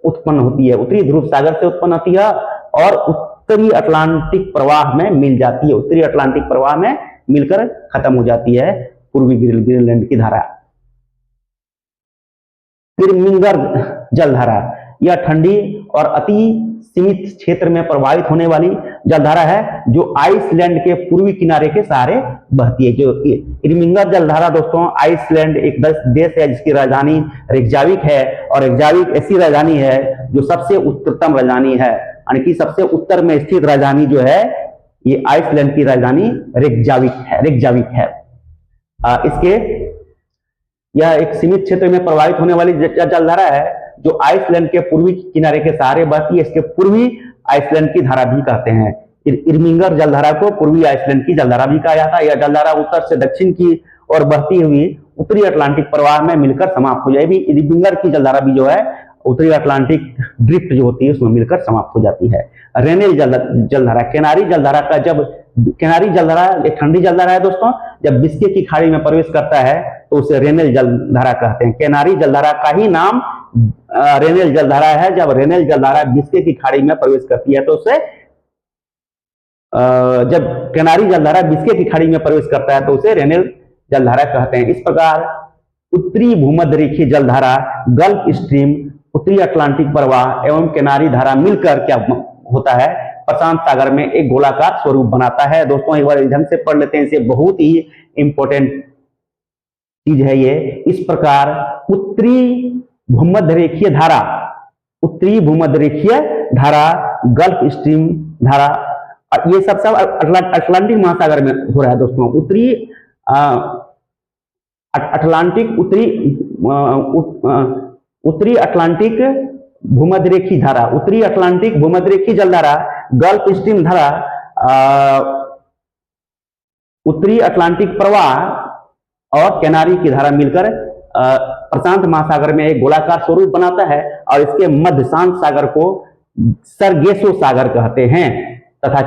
उत्पन्न होती है, उत्तरी ध्रुव सागर से उत्पन्न होती है और उत्तरी अटलांटिक प्रवाह में मिल जाती है, उत्तरी अटलांटिक प्रवाह में मिलकर खत्म हो जाती है पूर्वी ग्रीनलैंड की धारा। इर्मिंगर जलधारा, यह ठंडी और अति सीमित क्षेत्र में प्रवाहित होने वाली जलधारा है जो आइसलैंड के पूर्वी किनारे के सहारे बहती है। जो इर्मिंगर जलधारा दोस्तों, आइसलैंड एक देश है जिसकी राजधानी रेकजाविक है, और रेकजाविक ऐसी राजधानी है जो सबसे उत्तरतम राजधानी है, यानी कि सबसे उत्तर में स्थित राजधानी जो है ये आइसलैंड की राजधानी रेकजाविक है। इसके यह एक सीमित क्षेत्र में प्रवाहित होने वाली जलधारा है जो आइसलैंड के पूर्वी किनारे के सहारे बहती है। इसके पूर्वी आइसलैंड की धारा भी कहते हैं। इर्मिंगर जलधारा को पूर्वी आइसलैंड की जलधारा भी कहा जाता है। यह जलधारा उत्तर से दक्षिण की ओर बहती हुई उत्तरी अटलांटिक प्रवाह में मिलकर समाप्त हो जाएगी। इर्मिंगर की जलधारा भी जो है उत्तरी अटलांटिक ड्रिफ्ट जो होती है उसमें मिलकर समाप्त हो जाती है। रेनेल जलधारा, केनारी जलधारा का जब केनारी जलधारा एक ठंडी जलधारा है दोस्तों, जब बिस्के की खाड़ी में प्रवेश करता है तो उसे रेनेल जलधारा कहते हैं। केनारी जलधारा का ही नाम रेनेल जलधारा है। जब रेनेल जलधारा बिस्के की खाड़ी में प्रवेश करती है तो उसे जब केनारी जलधारा बिस्के की खाड़ी में प्रवेश करता है तो उसे रेनेल जलधारा कहते हैं। इस प्रकार उत्तरी भूमध्य रेखीय जलधारा, गल्फ स्ट्रीम, उत्तरी अटलांटिक प्रवाह एवं केनारी धारा मिलकर क्या होता है, प्रशांत सागर में एक गोलाकार स्वरूप बनाता है। दोस्तों एक बार ढंग से पढ़ लेते हैं, इसे बहुत ही इंपॉर्टेंट चीज है ये। इस प्रकार उत्तरी भूमध्य रेखीय धारा, गल्फ स्ट्रीम धारा, ये सब अटलांटिक महासागर में हो रहा है दोस्तों। उत्तरी अटलांटिक भूमध्य रेखीय धारा, उत्तरी अटलांटिक भूमध्य रेखीय जलधारा, गल्फ स्ट्रीम धारा, उत्तरी अटलांटिक प्रवाह और केनारी की धारा मिलकर प्रशांत महासागर में एक गोलाकार स्वरूप बनाता है और इसके मध्य शांत सागर को सरगेसो सागर कहते हैं तथा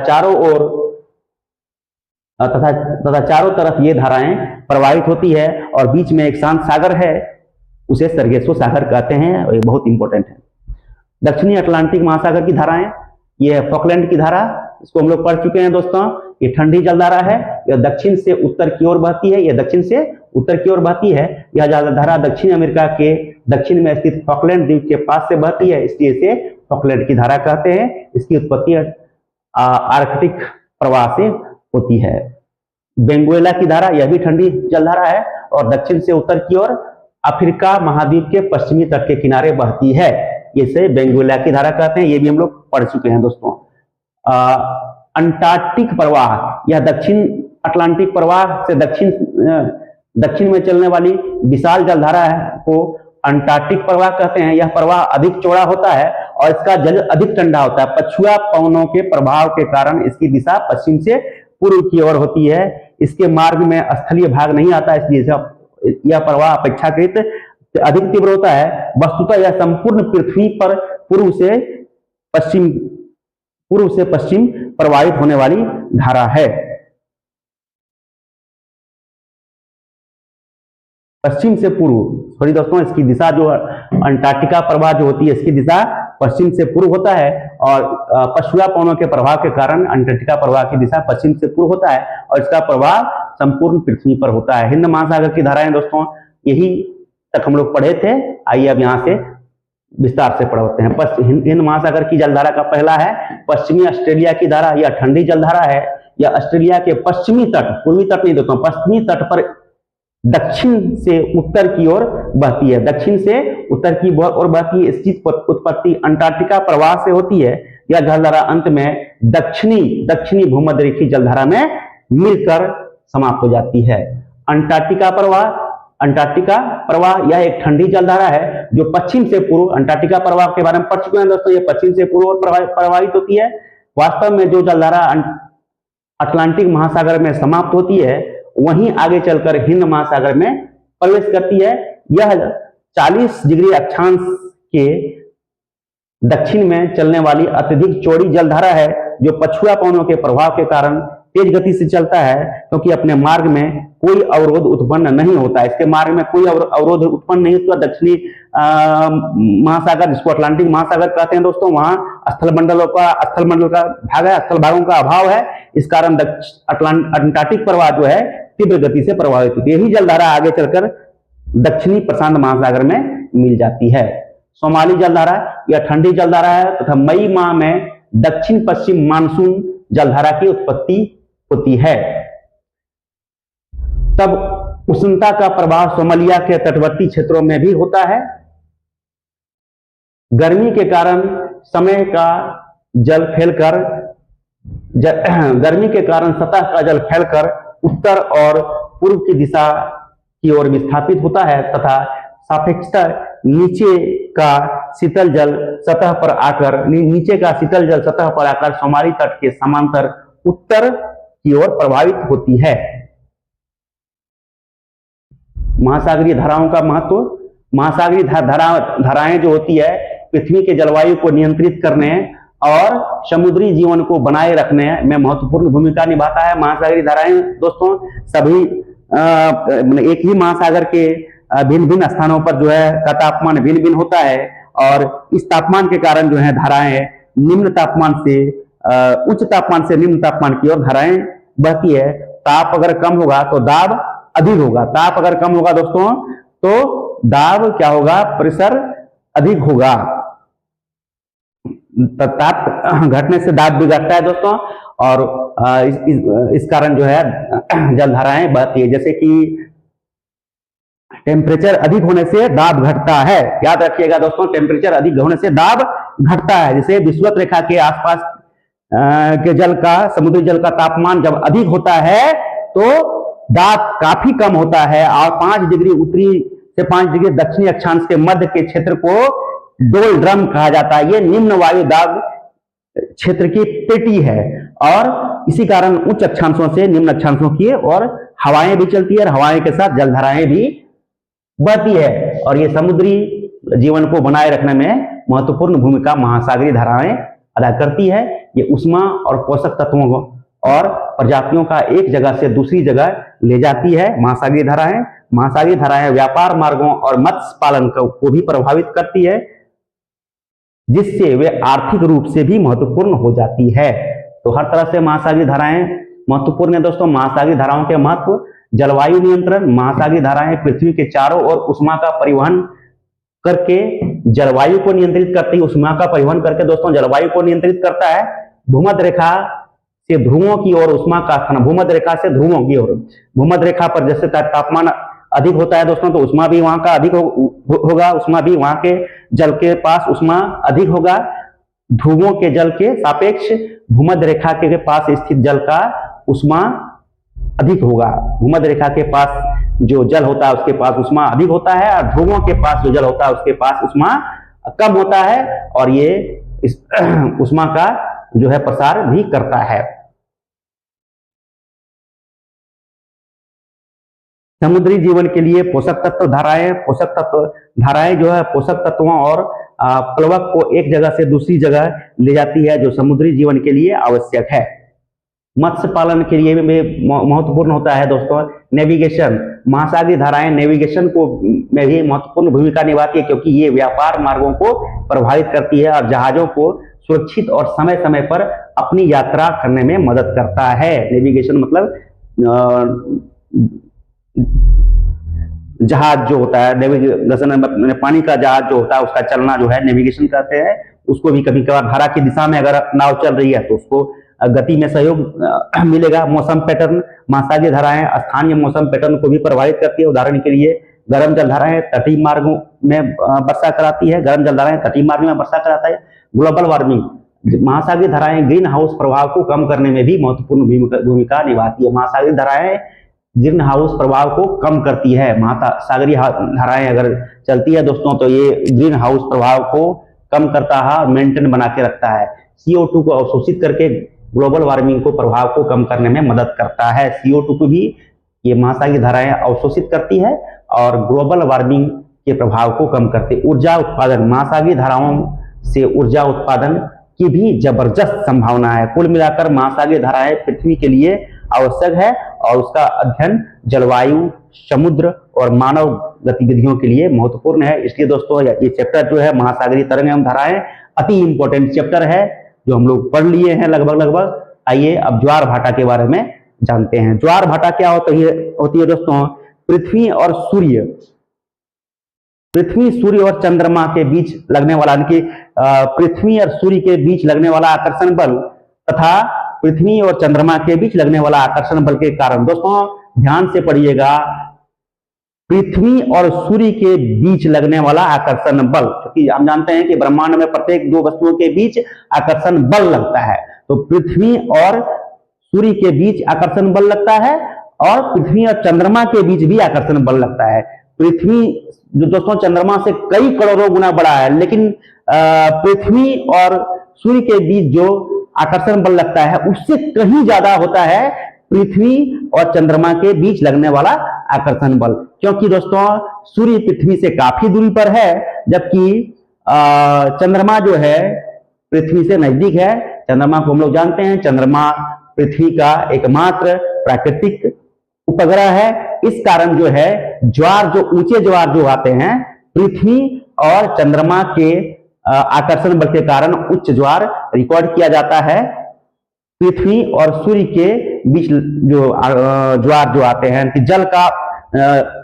चारों तरफ ये धाराएं प्रवाहित होती है और बीच में एक शांत सागर है, उसे सरगेसो सागर कहते हैं और ये बहुत इंपॉर्टेंट है। दक्षिणी अटलांटिक महासागर की धाराएं, ये फॉकलैंड की धारा, इसको हम लोग पढ़ चुके हैं दोस्तों। ये ठंडी जलधारा है, यह दक्षिण से उत्तर की ओर बहती है, यह दक्षिण से उत्तर की ओर बहती है। यह जलधारा दक्षिण अमेरिका के दक्षिण में स्थित फॉकलैंड द्वीप के पास से बहती है, इसलिए इसे फॉकलैंड की धारा कहते हैं। इसकी उत्पत्ति आर्कटिक प्रवाह से होती है। वेनेजुएला की धारा, यह भी ठंडी जलधारा है और दक्षिण से उत्तर की ओर अफ्रीका महाद्वीप के पश्चिमी तट के किनारे बहती है, इसे वेनेजुएला की धारा कहते हैं। ये भी हम लोग पढ़ चुके हैं दोस्तों। अंटार्कटिक प्रवाह, यह दक्षिण अटलांटिक प्रवाह से दक्षिण में चलने वाली विशाल जलधारा है को अंटार्कटिक प्रवाह कहते हैं। यह प्रवाह अधिक चौड़ा होता है और इसका जल अधिक ठंडा होता है। पछुआ पवनों के प्रभाव के कारण इसकी दिशा पश्चिम से पूर्व की ओर होती है। इसके मार्ग में स्थलीय भाग नहीं आता, इसलिए यह प्रवाह अपेक्षाकृत अधिक तीव्र होता है। वस्तुतः यह संपूर्ण पृथ्वी पर पूर्व से पश्चिम प्रवाहित होने वाली धारा है। पश्चिम से पूर्व, सॉरी दोस्तों, इसकी दिशा जो अंटार्कटिका प्रवाह जो होती है इसकी दिशा पश्चिम से पूर्व होता है और पछुआ पवनों के प्रभाव के कारण अंटार्कटिका प्रवाह की दिशा पश्चिम से पूर्व होता है और इसका प्रभाव संपूर्ण पृथ्वी पर होता है। हिंद महासागर की धाराएं दोस्तों यही तक हम लोग पढ़े थे। आइए अब यहाँ से विस्तार से पढ़ते हैं। हिंद महासागर की जलधारा का पहला है पश्चिमी ऑस्ट्रेलिया की धारा। यह ठंडी जलधारा है। यह ऑस्ट्रेलिया के पश्चिमी तट, पूर्वी तट नहीं दोस्तों, पश्चिमी तट पर दक्षिण से उत्तर की ओर बहती है। दक्षिण से उत्तर की ओर बहती है। इसकी उत्पत्ति अंटार्कटिका प्रवाह से होती है। यह जलधारा अंत में दक्षिणी भूमध्य रेखीय जलधारा में मिलकर समाप्त हो जाती है। अंटार्कटिका प्रवाह यह एक ठंडी जलधारा है जो पश्चिम से पूर्व, अंटार्कटिका प्रवाह के बारे में पढ़ चुके हैं दोस्तों, यह पश्चिम से पूर्व प्रवाहित होती है। वास्तव में जो जलधारा अटलांटिक महासागर में समाप्त होती है वहीं आगे चलकर हिंद महासागर में प्रवेश करती है। यह 40 डिग्री अक्षांश के दक्षिण में चलने वाली अत्यधिक चौड़ी जलधारा है जो पछुआ पवनों के प्रभाव के कारण तेज गति से चलता है, क्योंकि अपने मार्ग में कोई अवरोध उत्पन्न नहीं होता। इसके मार्ग में कोई अवरोध उत्पन्न नहीं होता। दक्षिणी महासागर, जिसको अटलांटिक महासागर कहते हैं दोस्तों, वहां स्थल मंडल का भाग है, स्थल भागों का अभाव है। इस कारण अंटार्कटिक प्रवाह जो है तीव्र गति से प्रभावित होती है। यही जलधारा आगे चलकर दक्षिणी प्रशांत महासागर में मिल जाती है। सोमाली जलधारा यह ठंडी जलधारा है तथा मई माह में दक्षिण पश्चिम मानसून जलधारा की उत्पत्ति होती है। तब उष्णता का प्रभाव सोमालिया के तटवर्ती क्षेत्रों में भी होता है। गर्मी के कारण सतह का जल फैलकर उत्तर और पूर्व की दिशा की ओर विस्थापित होता है तथा सापेक्षतः नीचे का शीतल जल सतह पर आकर सोमाली तट के समांतर उत्तर की ओर प्रभावित होती है। महासागरीय धाराओं का महत्व। महासागरीय धाराएं जो होती है पृथ्वी के जलवायु को नियंत्रित करने और समुद्री जीवन को बनाए रखने में महत्वपूर्ण भूमिका निभाता है। महासागरीय धाराएं दोस्तों सभी एक ही महासागर के भिन्न भिन्न स्थानों पर जो है का तापमान भिन्न भिन्न होता है और इस तापमान के कारण जो है धाराएं निम्न तापमान से उच्च तापमान से निम्न तापमान की ओर धाराएं बहती है। ताप अगर कम होगा तो दाब अधिक होगा। ताप अगर कम होगा दोस्तों तो दाब क्या होगा, प्रेशर अधिक होगा। ताप घटने से दाब भी घटता है दोस्तों और इस कारण जो है जलधाराएं बहती है। जैसे कि टेम्परेचर अधिक होने से दाब घटता है। याद रखिएगा दोस्तों, टेम्परेचर अधिक होने से दाब घटता है। जैसे विषुवत रेखा के आसपास के समुद्री जल का तापमान जब अधिक होता है तो दाब काफी कम होता है और 5 डिग्री उत्तरी से 5 डिग्री दक्षिणी अक्षांश के मध्य के क्षेत्र को डोल ड्रम कहा जाता है। ये निम्न वायु दाब क्षेत्र की पेटी है और इसी कारण उच्च अक्षांशों से निम्न अक्षांशों की और हवाएं भी चलती है और हवाएं के साथ जलधाराएं भी बहती है और ये समुद्री जीवन को बनाए रखने में महत्वपूर्ण भूमिका महासागरीय धाराएं अदा करती है। ये उष्मा और पोषक तत्वों और प्रजातियों का एक जगह से दूसरी जगह ले जाती है। महासागरीय धाराएं व्यापार मार्गों और मत्स्य पालन को भी प्रभावित करती है, जिससे वे आर्थिक रूप से भी महत्वपूर्ण हो जाती है। तो हर तरह से महासागरीय धाराएं महत्वपूर्ण है दोस्तों। महासागरीय धाराओं के महत्व: जलवायु नियंत्रण। महासागरीय धाराएं पृथ्वी के चारों ओर उष्मा का परिवहन करके जलवायु को नियंत्रित करती है। उष्मा का परिवहन करके दोस्तों जलवायु को नियंत्रित करता है। भूमध्य रेखा से ध्रुवों की ओर उष्मा का स्थान, भूमध्य रेखा से ध्रुवों की ओर, भूमध्य रेखा पर जैसे तापमान अधिक होता है दोस्तों तो उष्मा भी वहां का अधिक होगा। उष्मा भी वहां के जल के पास उष्मा अधिक होगा। ध्रुवों के जल के सापेक्ष भूमध्य रेखा के पास स्थित जल का उष्मा अधिक होगा। भूमध्य रेखा के पास जो जल होता है उसके पास उष्मा अधिक होता है और ध्रुवों के पास जो जल होता है उसके पास उष्मा कम होता है और ये इस उष्मा का जो है प्रसार भी करता है। समुद्री जीवन के लिए पोषक तत्व धाराएं जो है पोषक तत्वों और प्लवक को एक जगह से दूसरी जगह ले जाती है जो समुद्री जीवन के लिए आवश्यक है। मत्स्य पालन के लिए भी महत्वपूर्ण होता है दोस्तों नेविगेशन। महासागरीय धाराएं नेविगेशन को में भी महत्वपूर्ण भूमिका निभाती है क्योंकि ये व्यापार मार्गों को प्रभावित करती है और जहाजों को सुरक्षित और समय समय पर अपनी यात्रा करने में मदद करता है। नेविगेशन मतलब जहाज जो होता है नेविगेशन, पानी का जहाज जो होता है उसका चलना जो है नेविगेशन कहते हैं, उसको भी कभी कभार धारा की दिशा में अगर नाव चल रही है तो उसको गति में सहयोग मिलेगा। मौसम पैटर्न, महासागरीय धाराएं स्थानीय मौसम पैटर्न को भी प्रभावित करती है। उदाहरण के लिए गर्म जल धाराएं तटीय मार्गों में वर्षा कराती है, गर्म जल धाराएं तटीय मार्ग में वर्षा कराता है। ग्लोबल वार्मिंग, महासागरीय धाराएं ग्रीन हाउस प्रभाव को कम करने में भी महत्वपूर्ण भूमिका निभाती है। महासागरीय धाराएं ग्रीन हाउस प्रभाव को कम करती है। महासागरीय धाराएं अगर चलती है दोस्तों तो ये ग्रीन हाउस प्रभाव को कम करता है और मेंटेन बना के रखता है। CO2 को अवशोषित करके ग्लोबल वार्मिंग को प्रभाव को कम करने में मदद करता है। CO2 को भी ये महासागरीय धाराएं अवशोषित करती है और ग्लोबल वार्मिंग के प्रभाव को कम करती है। ऊर्जा उत्पादन, महासागरीय धाराओं से ऊर्जा उत्पादन की भी जबरदस्त संभावना है। कुल मिलाकर महासागरीय धाराएं पृथ्वी के लिए आवश्यक है और उसका अध्ययन जलवायु, समुद्र और मानव गतिविधियों के लिए महत्वपूर्ण है। इसलिए दोस्तों ये चैप्टर जो है महासागरीय तरंग एवं धाराएं अति इंपॉर्टेंट चैप्टर है जो हम लोग पढ़ लिए हैं लगभग। आइए अब ज्वार भाटा के बारे में जानते हैं। ज्वार भाटा क्या होती है दोस्तों? पृथ्वी सूर्य और चंद्रमा के बीच लगने वाला, यानी कि पृथ्वी और सूर्य के बीच लगने वाला आकर्षण बल तथा पृथ्वी और चंद्रमा के बीच लगने वाला आकर्षण बल के कारण, दोस्तों ध्यान से पढ़िएगा, पृथ्वी और सूर्य के बीच लगने वाला आकर्षण बल, क्योंकि हम जानते हैं कि ब्रह्मांड में प्रत्येक दो वस्तुओं के बीच आकर्षण बल लगता है। तो पृथ्वी और सूर्य के बीच आकर्षण बल लगता है और पृथ्वी और चंद्रमा के बीच भी आकर्षण बल लगता है। पृथ्वी जो दोस्तों चंद्रमा से कई करोड़ों गुना बड़ा है, लेकिन पृथ्वी और सूर्य के बीच जो आकर्षण बल लगता है उससे कहीं ज्यादा होता है पृथ्वी और चंद्रमा के बीच लगने वाला आकर्षण बल, क्योंकि दोस्तों सूर्य पृथ्वी से काफी दूरी पर है जबकि चंद्रमा जो है पृथ्वी से नजदीक है। चंद्रमा को हम लोग जानते हैं, चंद्रमा पृथ्वी का एकमात्र प्राकृतिक उपग्रह है। इस कारण जो है ऊंचे ज्वार जो आते हैं पृथ्वी और चंद्रमा के आकर्षण बल के कारण उच्च ज्वार रिकॉर्ड किया जाता है। पृथ्वी और सूर्य के बीच जो ज्वार जो आते हैं कि जल का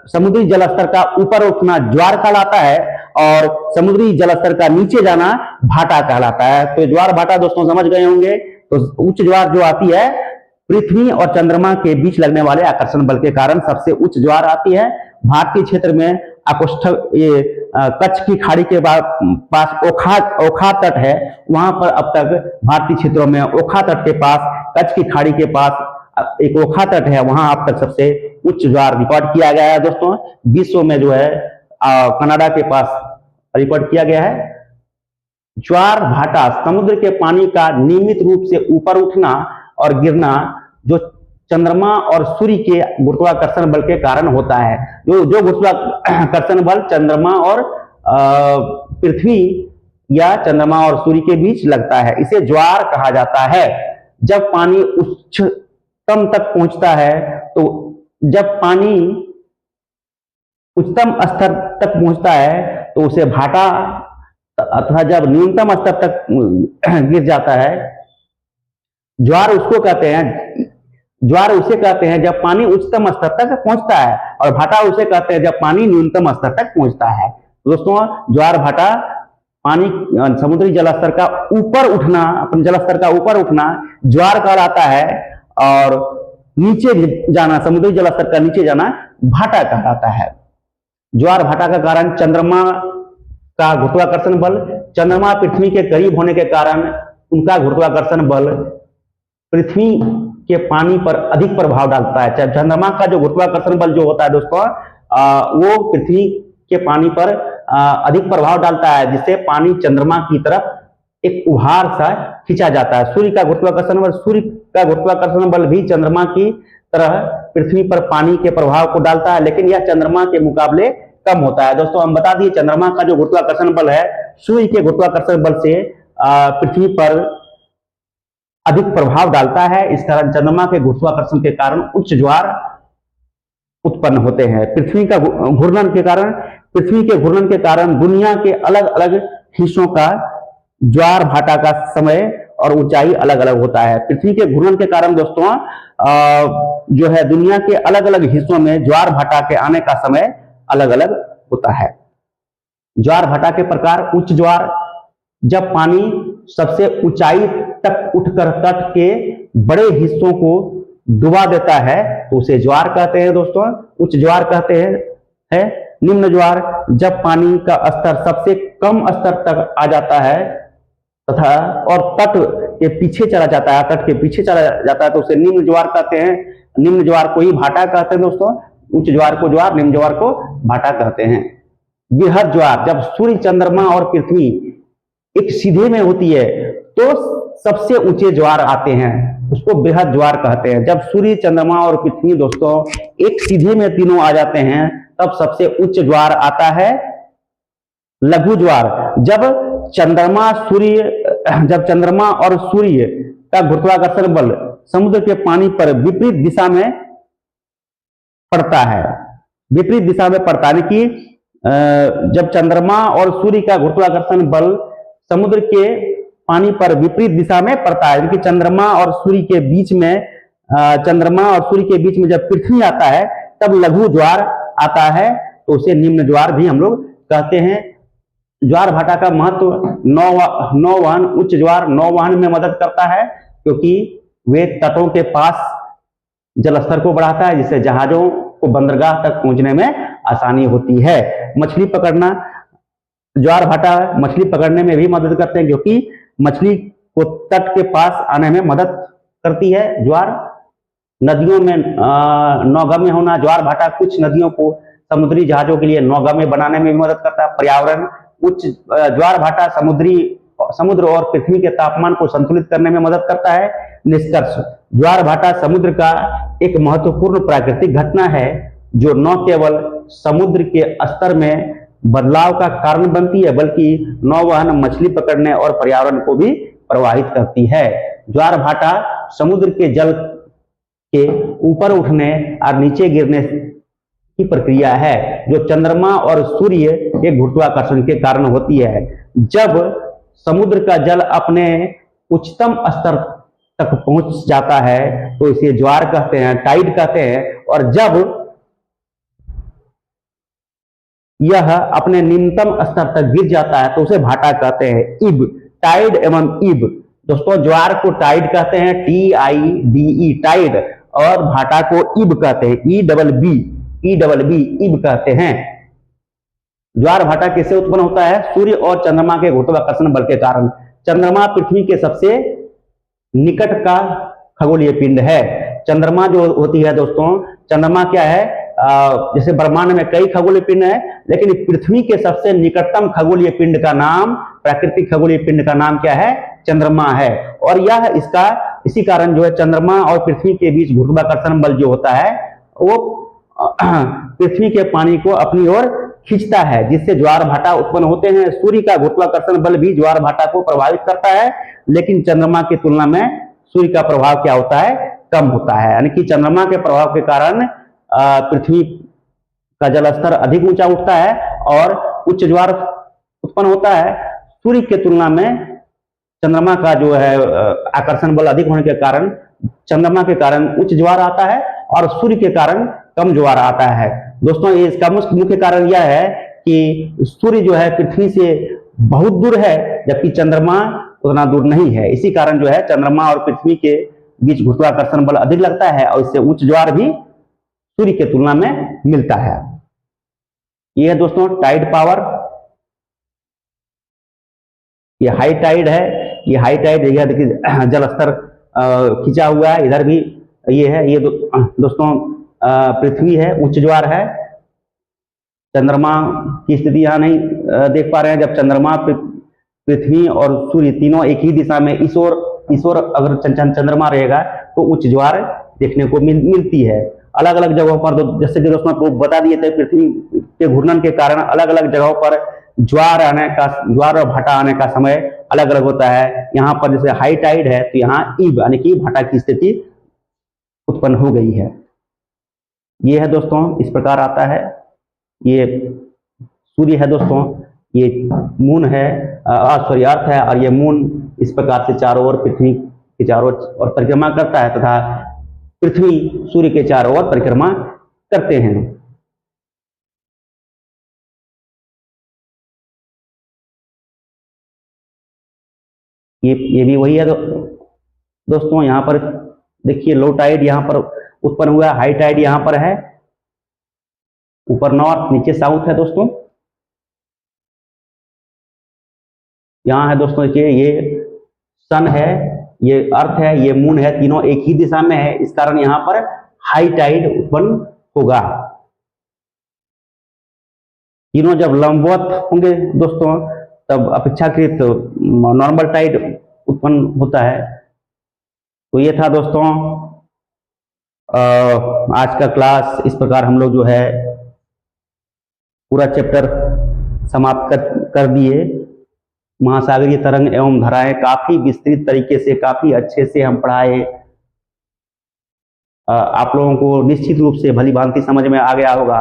समुद्री जल स्तर का ऊपर उठना ज्वार कहलाता है और समुद्री जल स्तर का नीचे जाना भाटा कहलाता है। तो ज्वार भाटा दोस्तों समझ गए होंगे। तो उच्च ज्वार जो आती है पृथ्वी और चंद्रमा के बीच लगने वाले आकर्षण बल के कारण सबसे उच्च ज्वार आती है। भारतीय क्षेत्र में कच्छ की खाड़ी के पास ओखा तट है, वहां पर अब तक भारतीय क्षेत्रों में ओखा तट के पास, कच्छ की खाड़ी के पास एक ओखा तट है, वहां अब तक सबसे उच्च ज्वार रिकॉर्ड किया गया है। दोस्तों विश्व में जो है कनाडा के पास रिकॉर्ड किया गया है। ज्वार भाटा समुद्र के पानी का नियमित रूप से ऊपर उठना और गिरना जो चंद्रमा और सूर्य के गुरुत्वाकर्षण बल के कारण होता है। जो गुरुत्वाकर्षण बल चंद्रमा और पृथ्वी या चंद्रमा और सूर्य के बीच लगता है, इसे ज्वार कहा जाता है। जब पानी उच्चतम तक पहुंचता है तो जब पानी उच्चतम स्तर तक पहुंचता है तो उसे भाटा, अथवा जब न्यूनतम स्तर तक गिर जाता है, ज्वार उसे कहते हैं जब पानी उच्चतम स्तर तक पहुंचता है और भाटा उसे कहते हैं जब पानी न्यूनतम स्तर तक पहुंचता है। दोस्तों ज्वार भाटा पानी समुद्री जलस्तर का ऊपर उठना, अपने जलस्तर का ऊपर उठना ज्वार कहलाता है और नीचे जाना, समुद्री जलस्तर का नीचे जाना भाटा कहलाता है। ज्वार भाटा का कारण चंद्रमा का गुरुत्वाकर्षण बल, चंद्रमा पृथ्वी के करीब होने के कारण उनका गुरुत्वाकर्षण बल पृथ्वी के पानी पर अधिक प्रभाव डालता है। चंद्रमा का जो गुरुत्वाकर्षण बल जो होता है दोस्तों वो पृथ्वी के पानी पर अधिक प्रभाव डालता है, जिससे पानी चंद्रमा की तरफ एक उभार सा खींचा जाता है। सूर्य का गुरुत्वाकर्षण बल भी चंद्रमा की तरह पृथ्वी पर पानी के प्रभाव को डालता है, लेकिन यह चंद्रमा के मुकाबले कम होता है। दोस्तों हम बता दिए चंद्रमा का जो गुरुत्वाकर्षण बल है सूर्य के गुरुत्वाकर्षण बल से पृथ्वी पर अधिक प्रभाव डालता है। इस कारण चंद्रमा के गुरुत्वाकर्षण के कारण उच्च ज्वार उत्पन्न होते हैं। पृथ्वी के घूर्णन के कारण दुनिया के अलग अलग हिस्सों का ज्वार भाटा का समय और ऊंचाई अलग अलग होता है। पृथ्वी के घूर्णन के कारण दोस्तों जो है दुनिया के अलग अलग हिस्सों में ज्वार भाटा के आने का समय अलग अलग होता है। ज्वार भाटा के प्रकार, उच्च ज्वार, जब पानी सबसे ऊंचाई तक उठकर तट के बड़े हिस्सों को डुबा देता है तो उसे ज्वार कहते हैं दोस्तों, उच्च ज्वार कहते हैं। है निम्न ज्वार, जब पानी का स्तर सबसे कम स्तर तक आ जाता है तथा और तट के पीछे चला जाता है, तट के पीछे चला जाता है तो उसे निम्न ज्वार कहते हैं। निम्न ज्वार को ही भाटा कहते हैं दोस्तों, उच्च ज्वार को ज्वार, निम्न ज्वार को भाटा कहते हैं। बृहद ज्वार, जब सूर्य, चंद्रमा और पृथ्वी एक सीधे में होती है तो सबसे ऊंचे ज्वार आते हैं, उसको बृहद ज्वार कहते हैं। जब सूर्य, चंद्रमा और पृथ्वी दोस्तों एक सीधे में तीनों आ जाते हैं तब सबसे उच्च ज्वार आता है लघु ज्वार, जब चंद्रमा और सूर्य का गुरुत्वाकर्षण बल समुद्र के पानी पर विपरीत दिशा में पड़ता है, विपरीत दिशा में पड़ता है कि जब चंद्रमा और सूर्य का गुरुत्वाकर्षण बल समुद्र के पानी पर विपरीत दिशा में पड़ता है, क्योंकि चंद्रमा और सूर्य के बीच में जब पृथ्वी आता है तब लघु ज्वार आता है तो उसे निम्न ज्वार भी हम लोग कहते हैं। ज्वार भाटा का महत्व, नौवहन, उच्च ज्वार नौवहन में मदद करता है क्योंकि वे तटों के पास जलस्तर को बढ़ाता है जिससे जहाजों को बंदरगाह तक पहुंचने में आसानी होती है। मछली पकड़ना, ज्वार भाटा मछली पकड़ने में भी मदद करते हैं क्योंकि मछली को तट के पास आने में मदद करती है ज्वार। नदियों में नौगम्य होना, ज्वार भाटा कुछ नदियों को समुद्री जहाजों के लिए नौगम्य बनाने में भी मदद करता है। पर्यावरण, उच्च ज्वार भाटा समुद्र और पृथ्वी के तापमान को संतुलित करने में मदद करता है। निष्कर्ष, ज्वार भाटा समुद्र का एक महत्वपूर्ण प्राकृतिक घटना है जो न केवल समुद्र के स्तर में बदलाव का कारण बनती है बल्कि नौवहन, मछली पकड़ने और पर्यावरण को भी प्रभावित करती है। ज्वार भाटा समुद्र के जल के ऊपर उठने और नीचे गिरने की प्रक्रिया है जो चंद्रमा और सूर्य के गुरुत्वाकर्षण के कारण होती है। जब समुद्र का जल अपने उच्चतम स्तर तक पहुंच जाता है तो इसे ज्वार कहते हैं, टाइड कहते हैं, और जब यह अपने निम्नतम स्तर तक गिर जाता है तो उसे भाटा कहते हैं। इब, टाइड एवं इब, दोस्तों ज्वार को टाइड कहते हैं, TIDE टाइड, और भाटा को इब कहते हैं, EBB इब कहते हैं। ज्वार भाटा कैसे उत्पन्न होता है? सूर्य और चंद्रमा के गुरुत्वाकर्षण बल के कारण। चंद्रमा पृथ्वी के सबसे निकट का खगोलीय पिंड है। चंद्रमा जो होती है दोस्तों, चंद्रमा क्या है, जैसे ब्रह्मांड में कई खगोलीय पिंड है लेकिन पृथ्वी के सबसे निकटतम खगोलीय पिंड का नाम, प्राकृतिक खगोलीय पिंड का नाम क्या है? चंद्रमा है। और यह इसी कारण जो है चंद्रमा और पृथ्वी के बीच गुरुत्वाकर्षण बल जो होता है वो पृथ्वी के पानी को अपनी ओर खींचता है जिससे ज्वार भाटा उत्पन्न होते हैं। सूर्य का गुरुत्वाकर्षण बल भी ज्वार भाटा को प्रभावित करता है लेकिन चंद्रमा की तुलना में सूर्य का प्रभाव क्या होता है? कम होता है। यानी कि चंद्रमा के प्रभाव के कारण पृथ्वी का जलस्तर अधिक ऊंचा उठता है और उच्च ज्वार उत्पन्न होता है। सूर्य की तुलना में चंद्रमा का जो है आकर्षण बल अधिक होने के कारण चंद्रमा के कारण उच्च ज्वार आता है और सूर्य के कारण कम ज्वार आता है। दोस्तों इसका मुख्य कारण यह है कि सूर्य जो है पृथ्वी से बहुत दूर है जबकि चंद्रमा उतना दूर नहीं है। इसी कारण जो है चंद्रमा और पृथ्वी के बीच गुरुत्वाकर्षण बल अधिक लगता है और इससे उच्च ज्वार भी सूर्य की तुलना में मिलता है। ये है दोस्तों टाइड पावर, ये हाई टाइड है, ये हाई टाइड, यह देखिए जलस्तर खिंचा हुआ है, इधर भी ये है, ये दोस्तों पृथ्वी है, उच्च ज्वार है। चंद्रमा की स्थिति यहाँ नहीं देख पा रहे हैं। जब चंद्रमा, पृथ्वी और सूर्य तीनों एक ही दिशा में इस ओर अगर चंद्रमा रहेगा तो उच्च ज्वार देखने को मिलती है। अलग अलग जगहों पर जैसे कि दोस्तों आपको बता दिए थे पृथ्वी के घूर्णन के कारण अलग अलग जगहों पर ज्वार और भाटा आने का समय अलग अलग होता है। यहाँ पर जैसे हाई टाइड है तो यहाँ ईब यानी कि भाटा की स्थिति उत्पन्न हो गई है। ये है दोस्तों, इस प्रकार आता है। ये सूर्य है दोस्तों, ये मून है, सॉरी अर्थ है, और ये मून इस प्रकार से चारों ओर पृथ्वी के चारों ओर परिक्रमा करता है तथा पृथ्वी सूर्य के चारों ओर परिक्रमा करते हैं। ये भी वही है दोस्तों। यहाँ पर देखिए लो टाइड यहाँ पर उत्पन्न हुआ है, हाई टाइड यहाँ पर है, ऊपर नॉर्थ नीचे साउथ है दोस्तों। यहाँ है दोस्तों देखिए ये सन है, ये अर्थ है, ये मून है, तीनों एक ही दिशा में है, इस कारण यहाँ पर हाई टाइड उत्पन्न होगा। तीनों जब लंबवत होंगे दोस्तों तब अपेक्षाकृत नॉर्मल टाइड उत्पन्न होता है। तो ये था दोस्तों आज का क्लास। इस प्रकार हम लोग जो है पूरा चैप्टर समाप्त कर दिए। महासागरीय तरंग एवं धाराएं काफी विस्तृत तरीके से, काफी अच्छे से हम पढ़ाए। आप लोगों को निश्चित रूप से भली भांति समझ में आ गया होगा,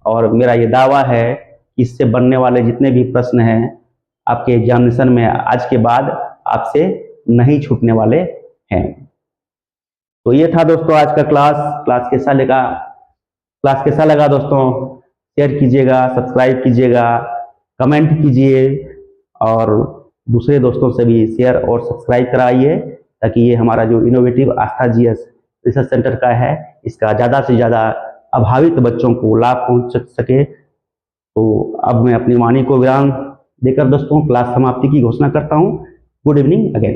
और मेरा ये दावा है कि इससे बनने वाले जितने भी प्रश्न हैं आपके एग्जामिनेशन में आज के बाद आपसे नहीं छूटने वाले हैं। तो ये था दोस्तों आज का क्लास कैसा लगा दोस्तों? शेयर कीजिएगा, सब्सक्राइब कीजिएगा, कमेंट कीजिए, और दूसरे दोस्तों से भी शेयर और सब्सक्राइब कराइए, ताकि ये हमारा जो इनोवेटिव आस्था जीएस रिसर्च सेंटर का है, इसका ज़्यादा से ज़्यादा अभावित बच्चों को लाभ पहुंच सके। तो अब मैं अपनी वाणी को विराम देकर दोस्तों क्लास समाप्ति की घोषणा करता हूं। Good evening again.